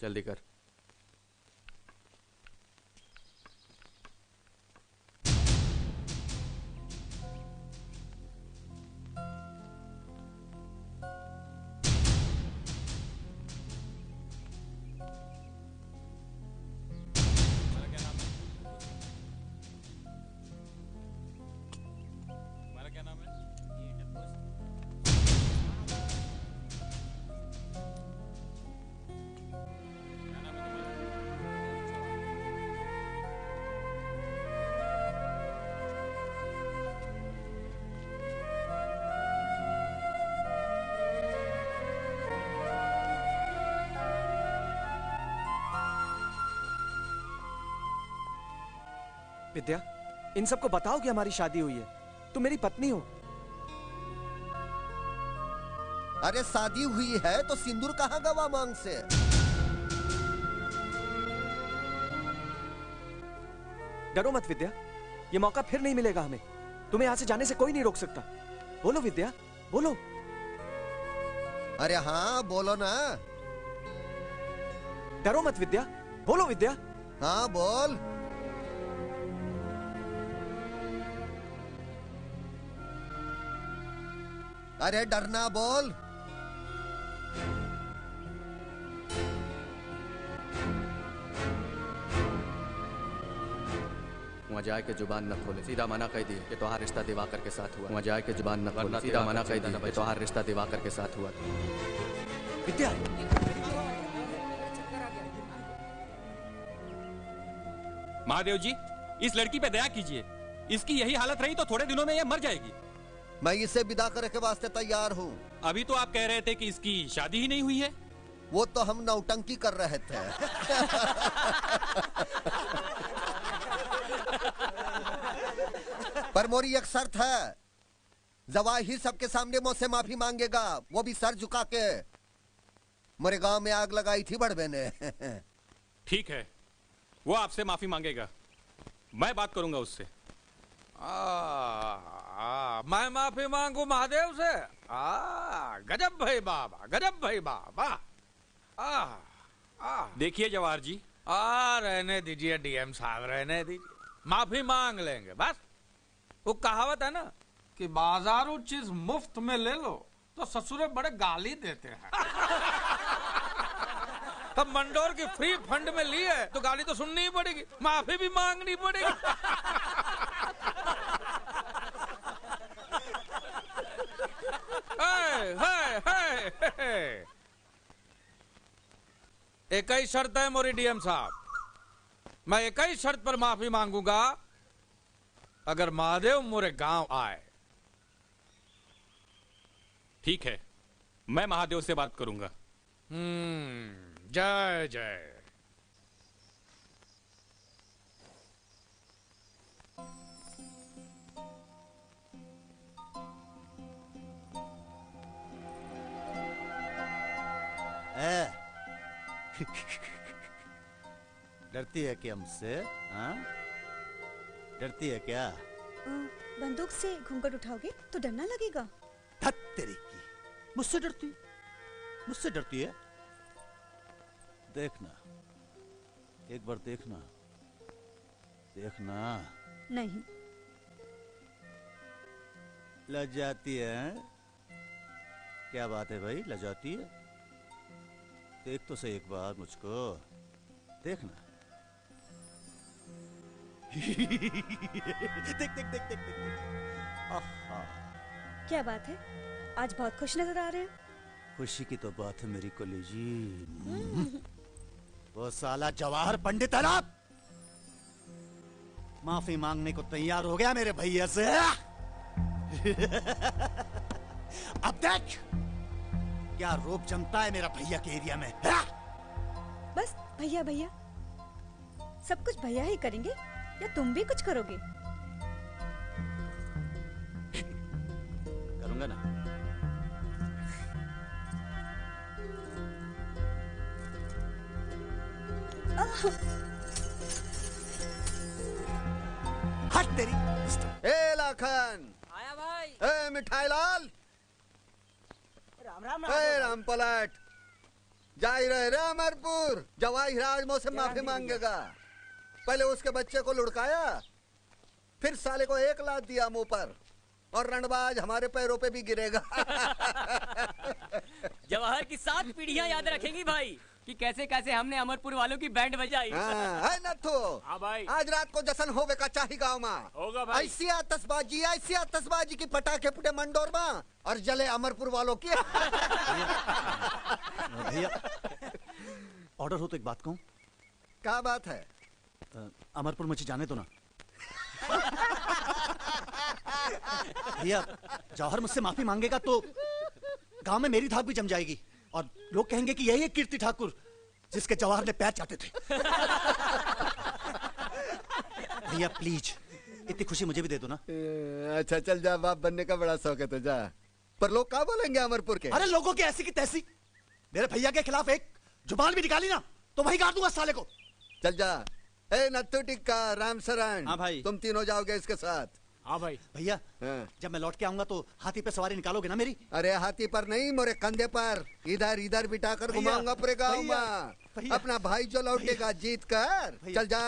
जल्दी कर। विद्या, इन सबको बताओ कि हमारी शादी हुई है, तुम मेरी पत्नी हो। अरे शादी हुई है तो सिंदूर कहाँ गवा मांग से? डरो मत विद्या, ये मौका फिर नहीं मिलेगा हमें। तुम्हें यहाँ से जाने से कोई नहीं रोक सकता। बोलो विद्या, बोलो। अरे हाँ बोलो ना। डरो मत विद्या, बोलो विद्या। हाँ बोल। अरे डरना बोल। वहाँ जाए के जुबान न खोले, सीधा मना कह दिए कि तुम्हारा रिश्ता दिवाकर के साथ हुआ। वहाँ जाए के जुबान न खोले, सीधा मना कह दिए कि तुम्हारा रिश्ता दिवाकर के साथ हुआ। विद्या, महादेव जी, इस लड़की पे दया कीजिए। इसकी यही हालत रही तो थोड़े दिनों में ये मर जाएगी। मैं इसे विदा करने के वास्ते तैयार हूँ। अभी तो आप कह रहे थे कि इसकी शादी ही नहीं हुई है। वो तो हम नौटंकी कर रहे थे। पर मोरी एक शर्त है, जवाहिर सबके सामने मुझसे माफी मांगेगा, वो भी सर झुका के। मेरे गांव में आग लगाई थी बड़बे ने। ठीक है, वो आपसे माफी मांगेगा, मैं बात करूंगा उससे। मैं माफी मांगू महादेव से? गजब भाई बाबा, गजब भाई बाबा। देखिए जवाहर जी, रहने दीजिए डीएम साहब, रहने दीजिए, माफी मांग लेंगे बस। वो कहावत है ना कि बाजारू चीज मुफ्त में ले लो तो ससुरे बड़े गाली देते हैं। तब मंडोर की फ्री फंड में ली है तो गाली तो सुननी ही पड़ेगी, माफी भी मांगनी पड़ेगी। एक ही शर्त है मोरी डीएम साहब, मैं एक ही शर्त पर माफी मांगूंगा, अगर महादेव मोरे गांव आए। ठीक है, मैं महादेव से बात करूंगा। जय जय। डरती है क्या हमसे? हाँ, डरती है क्या? बंदूक से घूंघट उठाओगे तो डर ना लगेगा? धत तेरी की, मुझसे डरती, मुझसे डरती है? देखना, एक बार देखना, देखना। नहीं। लजाती है? क्या बात है भाई, लजाती है? देख तो सही एक बार मुझको, देखना। देख देख देख देख देख, देख। आहा। क्या बात है, आज बहुत खुश नजर आ रहे हैं। खुशी की तो बात है मेरी कलेजी। वो साला जवाहर पंडित है ना, माफी मांगने को तैयार हो गया मेरे भैया से। अब देख क्या रोब जमता है मेरा भैया के एरिया में। बस भैया भैया, सब कुछ भैया ही करेंगे या तुम भी कुछ करोगे? करूंगा ना। हट तेरी। ए लाखन, आया भाई। ए मिठाई लाल, राम राम ए राम पलट, जा ही रहे रे अमरपुर। जवाहिर आज मुझसे माफी मांगेगा। पहले उसके बच्चे को लुढ़काया, फिर साले को एक लात दिया मुंह पर, और रणबाज हमारे पैरों पे भी गिरेगा। जवाहर की 7 पीढ़ियां याद रखेंगी भाई कि कैसे कैसे हमने अमरपुर वालों की बैंड बजाई। है नथु, हाँ भाई, आज रात को जश्न होवे का चाही गाँव में। होगा भाई। ऐसी आतशबाजी की पटाखे फुटे मंडोर में और जले अमरपुर वालों की। भैया ऑर्डर हो तो एक बात कहूं। क्या बात है? अमरपुर मुझे जाने दो ना। भैया जौहर मुझसे माफी मांगेगा तो गांव में मेरी धाक भी जम जाएगी और लोग कहेंगे कि यही है कीर्ति ठाकुर जिसके जवाहर ने पैर चाटे थे। भैया प्लीज इतनी खुशी मुझे भी दे दो ना। अच्छा चल जा, बाप बनने का बड़ा शौक है तो जा। पर लोग क्या बोलेंगे अमरपुर के? अरे लोगों की ऐसी की तैसी, मेरे भैया के खिलाफ एक जुबान भी निकाली ना तो वही गाड़ दूंगा साले को। चल जा। ए नत्थु टिक्का, राम शरण। हाँ भाई। तुम तीनों जाओगे इसके साथ। हाँ भाई। भैया जब मैं लौट के आऊंगा तो हाथी पे सवारी निकालोगे ना मेरी? अरे हाथी पर नहीं, मोरे कंधे पर इधर इधर बिठा कर घुमाऊंगा पूरे गाँव में। अपना भाई जो लौटेगा जीत कर। चल जा,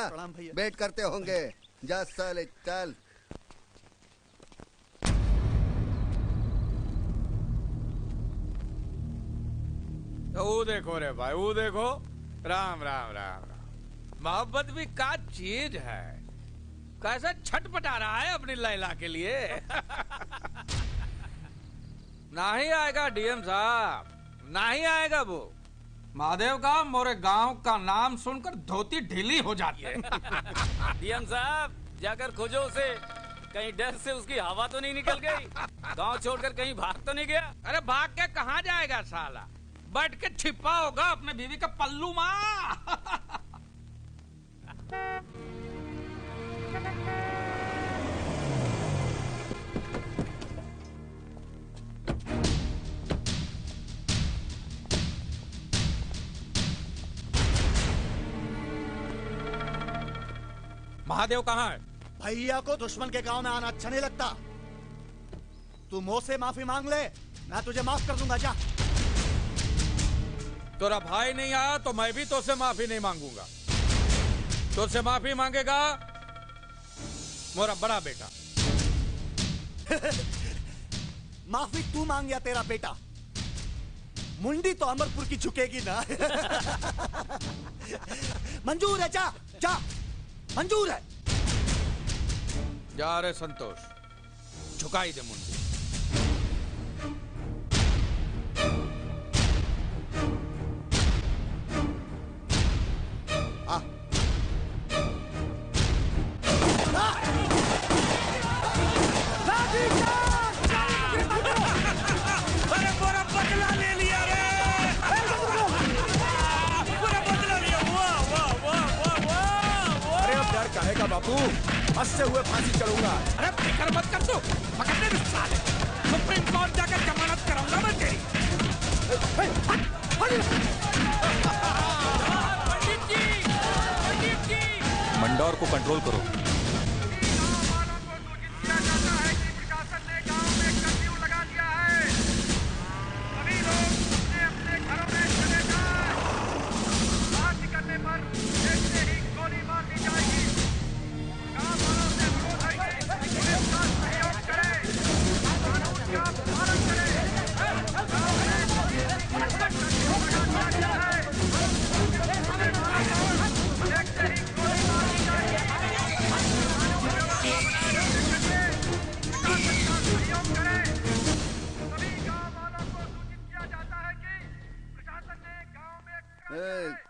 वेट करते होंगे। जा साले चल। तो वो देखो रे भाई, वो देखो। राम राम राम राम। मोहब्बत भी का चीज है, कैसा छटपटा रहा है अपनी लैला के लिए। नहीं आएगा डीएम साहब, नहीं आएगा वो। महादेव का मोरे गांव का नाम सुनकर धोती ढीली हो जाती है। डीएम साहब जाकर खोजो उसे, कहीं डर से उसकी हवा तो नहीं निकल गई, गांव छोड़कर कहीं भाग तो नहीं गया। अरे भाग के कहाँ जाएगा साला, बैठ के छिपा होगा अपने बीवी का पल्लू माँ। महादेव कहाँ है? भैया को दुश्मन के गांव में आना अच्छा नहीं लगता, तू मुंह से माफी मांग ले, मैं तुझे माफ कर दूंगा। जा। तेरा भाई नहीं आया तो मैं भी तुझसे माफी नहीं मांगूंगा। तुझसे माफी मांगेगा मेरा बड़ा बेटा। माफी तू मांग या तेरा बेटा, मुंडी तो अमरपुर की झुकेगी ना। मंजूर है, जा जा, मंजूर है। जा रे संतोष, झुकाई दे मुंडी। अरे पूरा बदला ले लिया रे, पूरा बदला लिया। वाह वाह वाह वाह वाह। अरे अब डर काहे का बापू, हंसते हुए फांसी चढ़ूंगा। अरे फिक्र मत कर, तू पकड़ने दे साले। सुप्रीम कोर्ट जाकर जमानत कराऊंगा मैं तेरी। पंडित जी, मंडौर को कंट्रोल करो।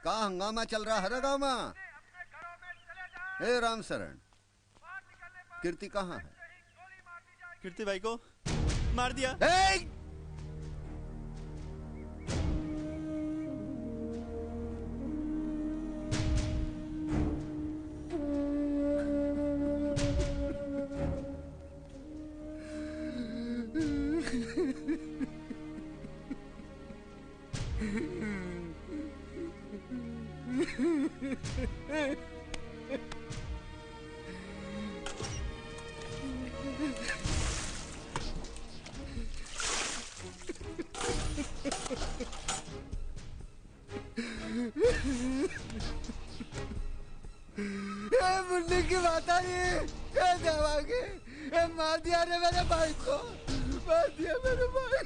कहाँ हंगामा चल रहा है गाँव में? ए राम शरण, कीर्ति कहाँ है? कीर्ति भाई को मार दिया। मुन्नी की बात आ रही है, देवांगे मार दिया रे मेरे भाई को, मार दिया मेरे भाई।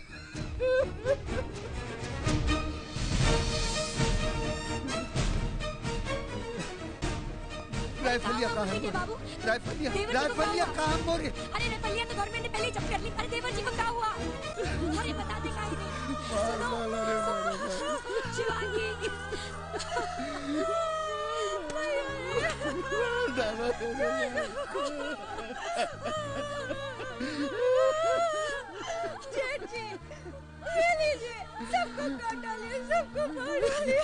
राइफलिया कहाँ है? राइफलिया कहाँ मोरे? अरे राइफलिया तो गवर्नमेंट ने पहले ही जब्त कर ली। अरे देवर जी को क्या हुआ? अरे बता दे काहे नहीं? शिवांगी, जेठ जी, ये लीजिए, सबको काट डालिए, सबको मार डालिए।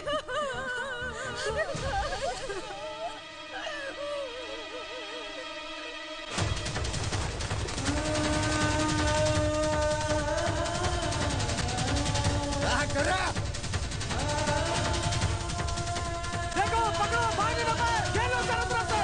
देखो, पकड़ो, भाई लोग हैं, ये लोग चारों तरफ से।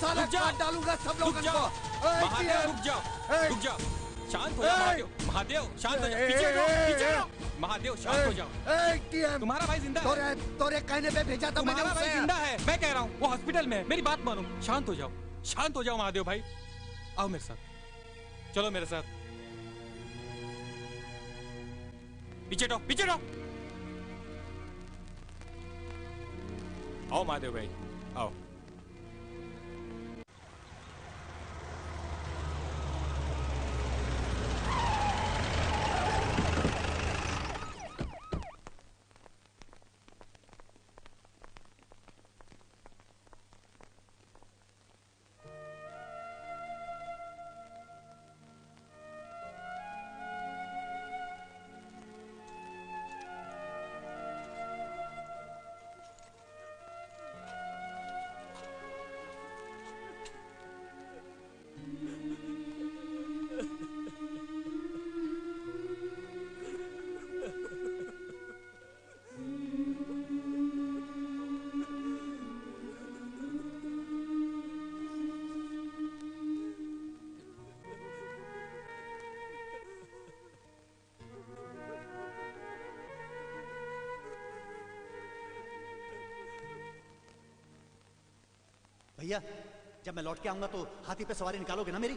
साला काट डालूंगा सब लोगों को। महादेव रुक जाओ, रुक जाओ, शांत हो जाओ महादेव, महादेव शांत हो जाओ, पीछे हटो, पीछे हटो, महादेव शांत हो जाओ। तुम्हारा भाई जिंदा है। तोरे कहने पे भेजा था मैंने तुम्हारा उसे। भाई जिंदा है, मैं कह रहा हूँ, वो हॉस्पिटल में है, मेरी बात मानो, शांत हो जाओ, शांत हो जाओ महादेव भाई, आओ मेरे साथ, चलो मेरे साथ, पीछे हटो, पीछे हटो, आओ महादेव भाई, आओ। भैया जब मैं लौट के आऊंगा तो हाथी पे सवारी निकालोगे ना मेरी?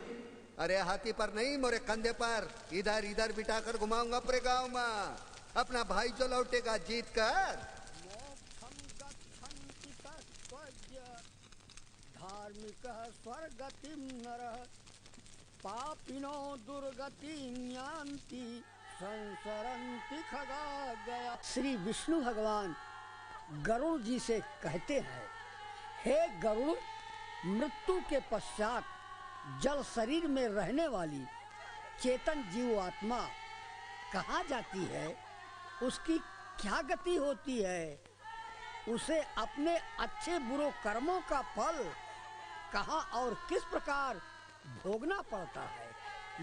अरे हाथी पर नहीं, मोरे कंधे पर इधर इधर बिठा कर घुमाऊंगा पूरे गांव में। अपना भाई जो लौटेगा जीत कर। धार्मिक स्वर्गतिम नरः पापिनो दुर्गतिं यान्ति संसरन्ति खगागया। श्री विष्णु भगवान गरुड़ जी से कहते हैं, हे गरुड़, मृत्यु के पश्चात जल शरीर में रहने वाली चेतन जीव आत्मा कहाँ जाती है? उसकी क्या गति होती है? उसे अपने अच्छे बुरे कर्मों का फल कहाँ और किस प्रकार भोगना पड़ता है,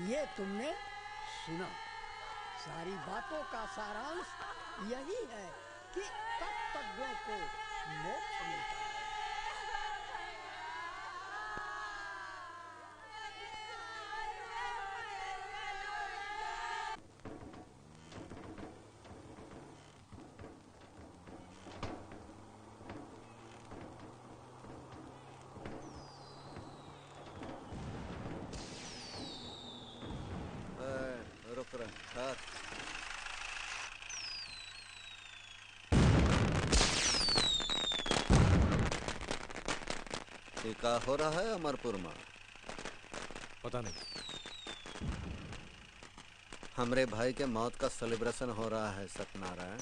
ये तुमने सुना। सारी बातों का सारांश यही है कि तत्वज्ञों को मोक्ष मिलता है। रुक रहा। क्या हो रहा है अमरपुर में? पता नहीं। हमरे भाई के मौत का सेलिब्रेशन हो रहा है सत्यनारायण।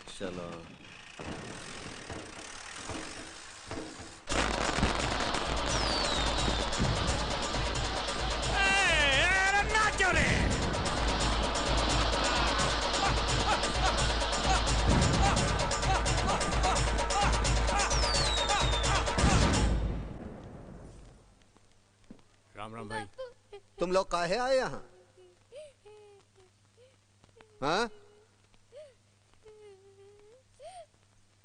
चलो राम राम भाई। तुम लोग काहे आए यहाँ? हाँ?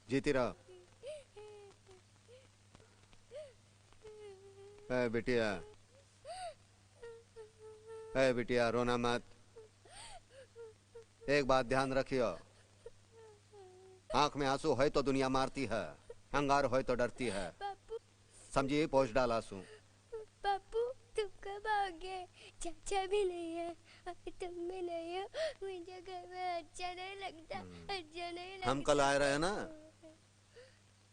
जीती रहो। बिटिया, बिटिया रोना मत। एक बात ध्यान रखियो, आंख में आंसू है तो दुनिया मारती है, अंगार हो तो डरती है। समझिए, पोछ डाला सू। पापू तुम कब आओगे? चाचा भी नहीं है और तुम भी नहीं हो। मुझे घर में अच्छा नहीं लगता, अच्छा नहीं लगता। हम कल आए रहे ना,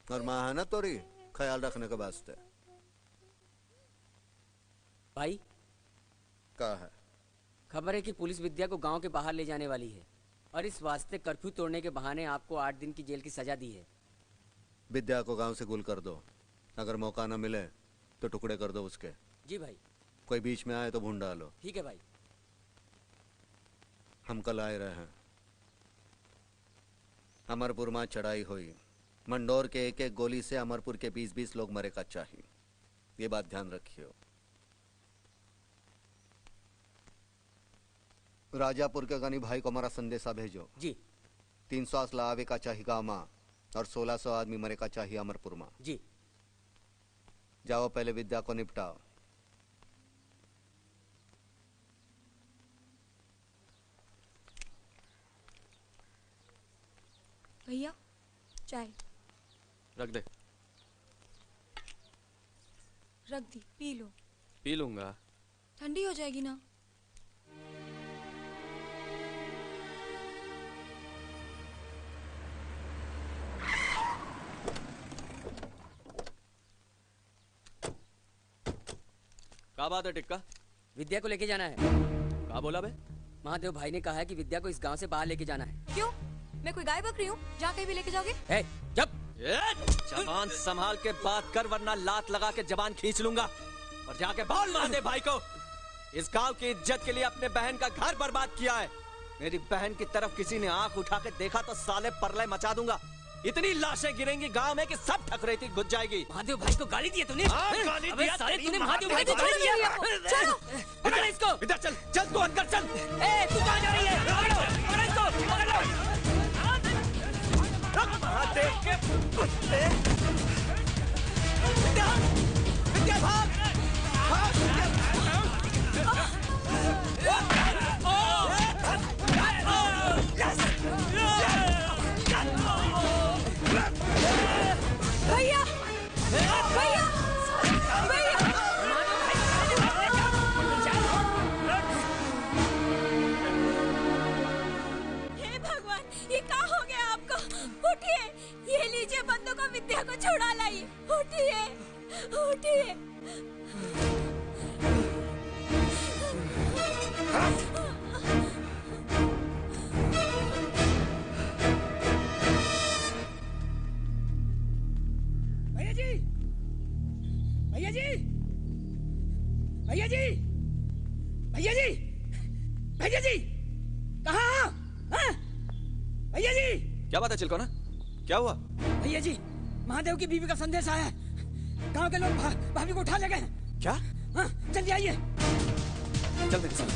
और माँ है ना तोरी ख्याल रखने के वास्ते। भाई क्या है? खबर है कि पुलिस विद्या को गांव के बाहर ले जाने वाली है और इस वास्ते कर्फ्यू तोड़ने के बहाने आपको 8 दिन की जेल की सजा दी है। विद्या को गांव से गुल कर दो, अगर मौका न मिले तो टुकड़े कर दो उसके। जी भाई। कोई बीच में आए तो भून डालो। ठीक है भाई। हम कल आए रहे हैं। अमरपुर में चढ़ाई हुई, मंडोर के एक एक गोली से अमरपुर के 20-20 लोग मरे का चाहिए, ये बात ध्यान रखियो। राजापुर के गनी भाई को हमारा संदेशा भेजो। जी। 300 असला आवे का चाहिए गाँव में और 1600 आदमी मरे का चाहिए अमरपुर में। जी। जाओ पहले विद्या को निपटाओ। भैया चाय रख दे। रख दी, पी लो। पी लूंगा। ठंडी हो जाएगी ना। क्या बात है टिक्का? विद्या को लेके जाना है। क्या बोला बे? महादेव भाई ने कहा है कि विद्या को इस गांव से बाहर लेके जाना है। क्यों? मैं कोई गाय बकरी हूँ जहाँ कहीं भी लेके जाओगे? जब जबान संभाल के बात कर वरना लात लगा के जबान खींच लूंगा। और जाके बोल महादेव भाई को, इस गांव की इज्जत के लिए अपने बहन का घर बर्बाद किया है। मेरी बहन की तरफ किसी ने आंख उठा के देखा तो साले परले मचा दूंगा। इतनी लाशें गिरेंगी गांव में कि सब ठकरेती घुस जाएगी। महादेव भाई को गाली दी तूने? गाली अबे दिया साले तेरी तूने माँ महादेव को भाई को गाली दिया। चलो पकड़ इसको। इधर चल, चल तू अंदर चल। तू कहाँ जा रही है? पकड़ो इसको, पकड़ लो। महादेव के कुत्ते। विद्या, विद्या भाग, भाग विद्या। ये लीजिए बंदूक को, विद्या को छुड़ा लाइए। उठिए, उठिए। भैया जी, भैया जी, भैया जी, भैया जी, भैया जी, कहाँ? भैया जी, क्या बात है चिलकोना? क्या हुआ? भैया जी, महादेव की बीवी का संदेश आया है। गांव के लोग भाभी को उठा ले गए। क्या? हाँ, जल्दी आइए। चल मेरे साथ।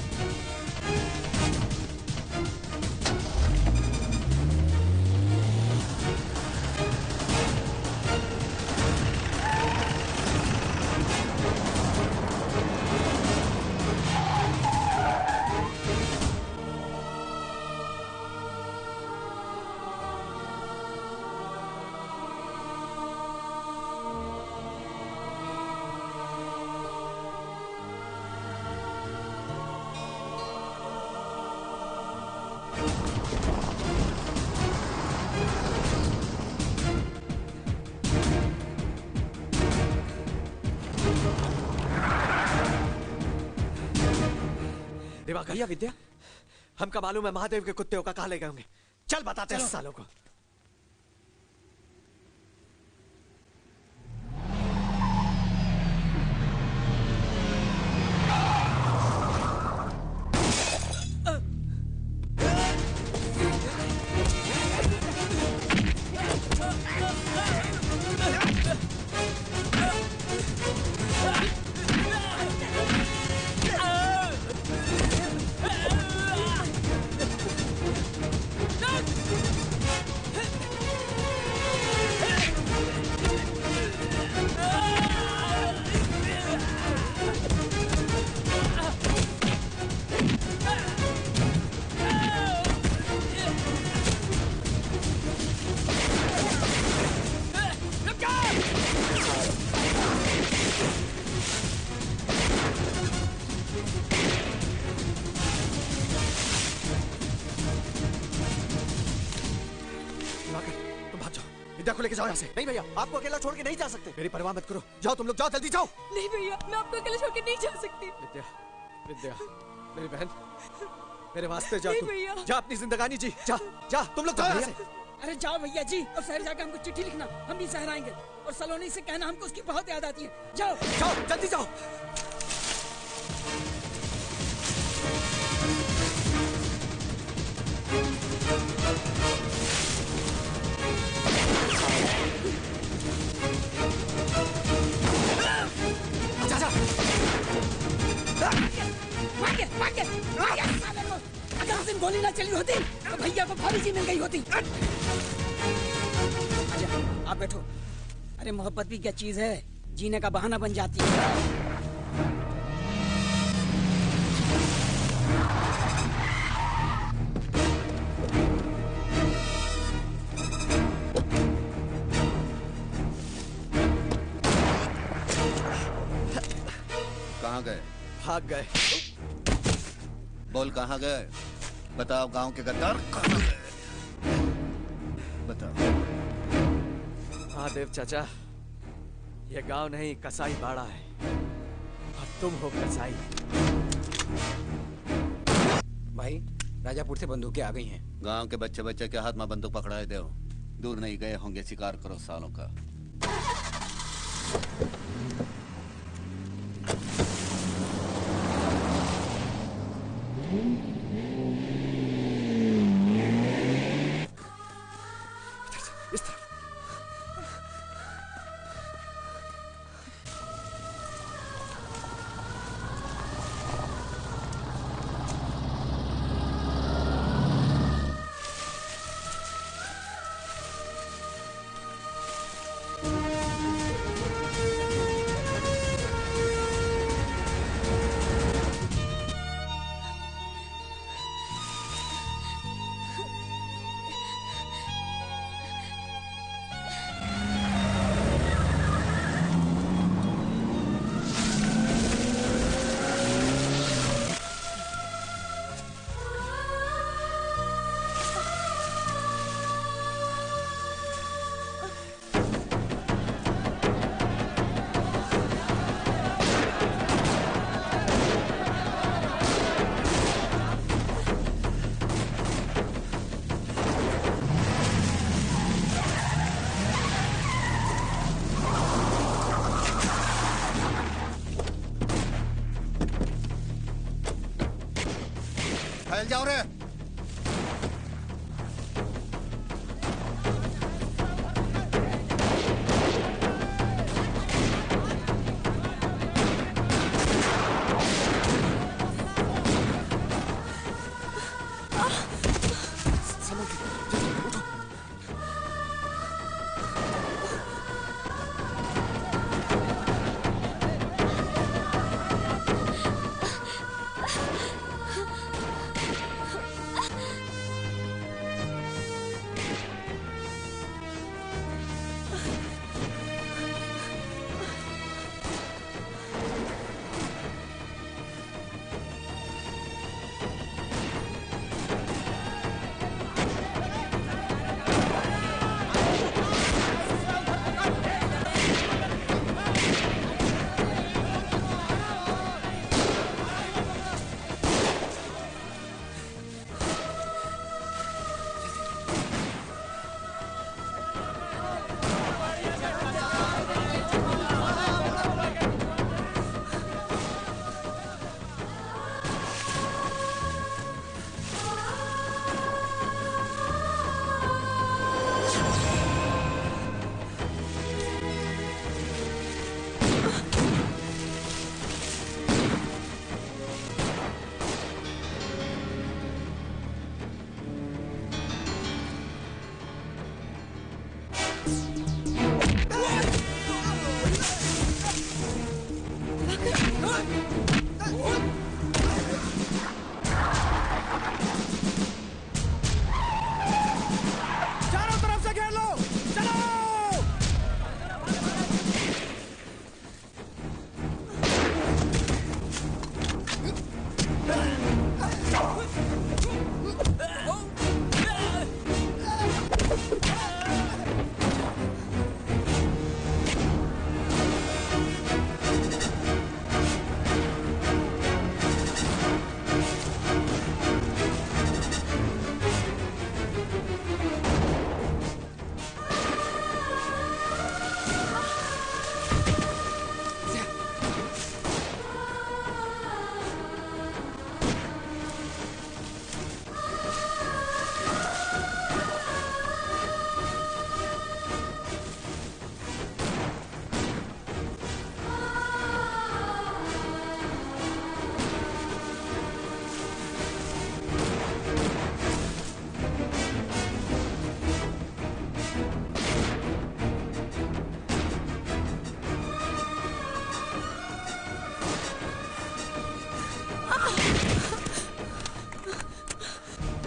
दिवाकर, भैया विद्या, हमका मालूम है महादेव के कुत्ते का कहाँ ले गए होंगे। चल बताते हैं सालों को। को लेके जाओ यहाँ से। नहीं भैया, आपको अकेला छोड़ के नहीं जा सकते। मेरी परवाह मत करो, जाओ तुम लोग, जाओ जल्दी जाओ। नहीं भैया, मैं आपको अकेले छोड़ के नहीं जा सकती। विद्या, विद्या, मेरी बहन, मेरे वास्ते जा तू, जा अपनी जिंदगानी जी, जा, जा तुम लोग जाओ यहाँ से। अरे जाओ भैया जी, और शहर जाकर हमको चिट्ठी लिखना, हम भी शहर आएंगे। और सलोनी से कहना हमको उसकी बहुत याद आती है। जाओ जाओ जल्दी जाओ। अगर उस दिन गोली ना चली होती तो भैया को भाभी जी मिल गई होती। आप बैठो। अरे मोहब्बत भी क्या चीज है, जीने का बहाना बन जाती है। कहाँ गए? भाग गए। बोल कहाँ गए? बताओ, गांव के गद्दार कहाँ गए? बताओ। महादेव चाचा, ये गांव नहीं कसाई बाड़ा है, और तुम हो कसाई। भाई, राजापुर से बंदूकें आ गई हैं। गांव के बच्चे बच्चे के हाथ में बंदूक पकड़ाए दो। दूर नहीं गए होंगे, शिकार करो सालों का। इस तरफ। चल जाओ रे।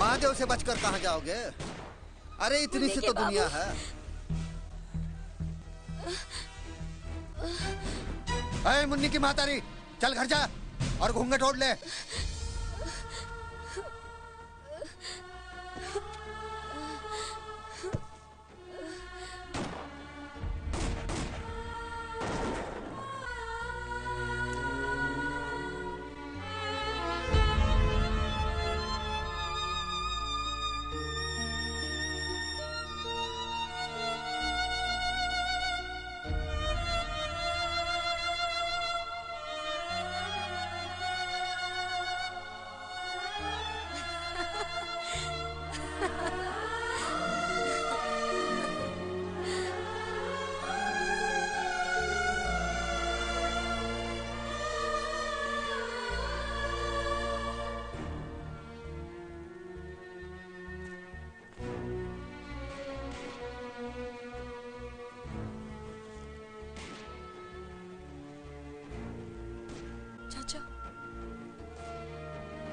महादेव से बचकर कहाँ जाओगे? अरे इतनी सी तो दुनिया है। अरे मुन्नी की मातारी, चल घर जा और घूंघट ओढ़ ले।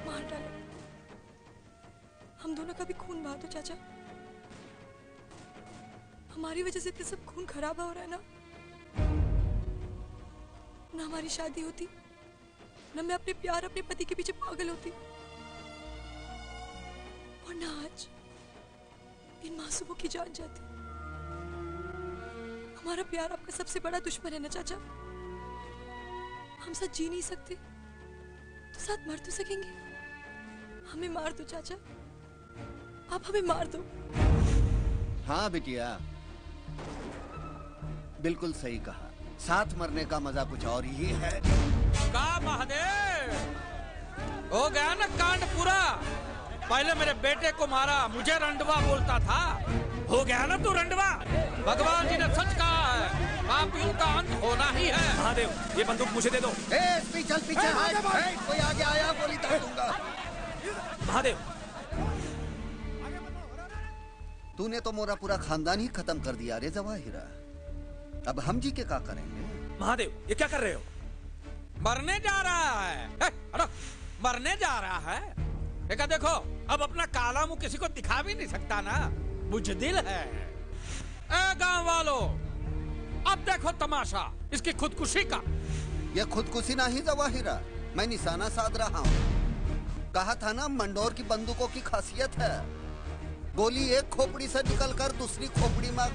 मार डालो, हम दोनों का भी खून बहा दो चाचा। हमारी वजह से सब खून खराब हो रहा है ना हमारी शादी होती, ना मैं अपने प्यार अपने पति के पीछे पागल होती, और ना आज इन मासूमों की जान जाती। हमारा प्यार आपका सबसे बड़ा दुश्मन है ना चाचा। हम साथ जी नहीं सकते तो साथ मर तो सकेंगे। हमें मार दो चाचा, आप हमें मार दो। हाँ बिटिया, बिल्कुल सही कहा। साथ मरने का मजा कुछ और ही है। का महादेव, हो गया ना कांड पूरा। पहले मेरे बेटे को मारा, मुझे रंडवा बोलता था। हो गया ना तू रंडवा। भगवान जी ने सच कहा है, पापियों का अंत होना ही है। महादेव, ये बंदूक मुझे दे दो। चल पीछे हट। कोई आगे आया गोली दाग दूंगा। महादेव, तूने तो मोरा पूरा खानदान ही खत्म कर दिया रे जवाहिरा। अब हम जी के क्या करेंगे? महादेव, ये क्या कर रहे हो? मरने जा रहा है। मरने जा रहा है। देखो, अब अपना काला मुंह किसी को दिखा भी नहीं सकता ना, बुजदिल है। ए गांव वालों, अब देखो तमाशा इसकी खुदकुशी का। ये खुदकुशी नहीं जवाहिरा, मैं निशाना साध रहा हूँ। कहा था ना, मंडोर की बंदूकों की खासियत है, गोली एक खोपड़ी से निकलकर दूसरी खोपड़ी में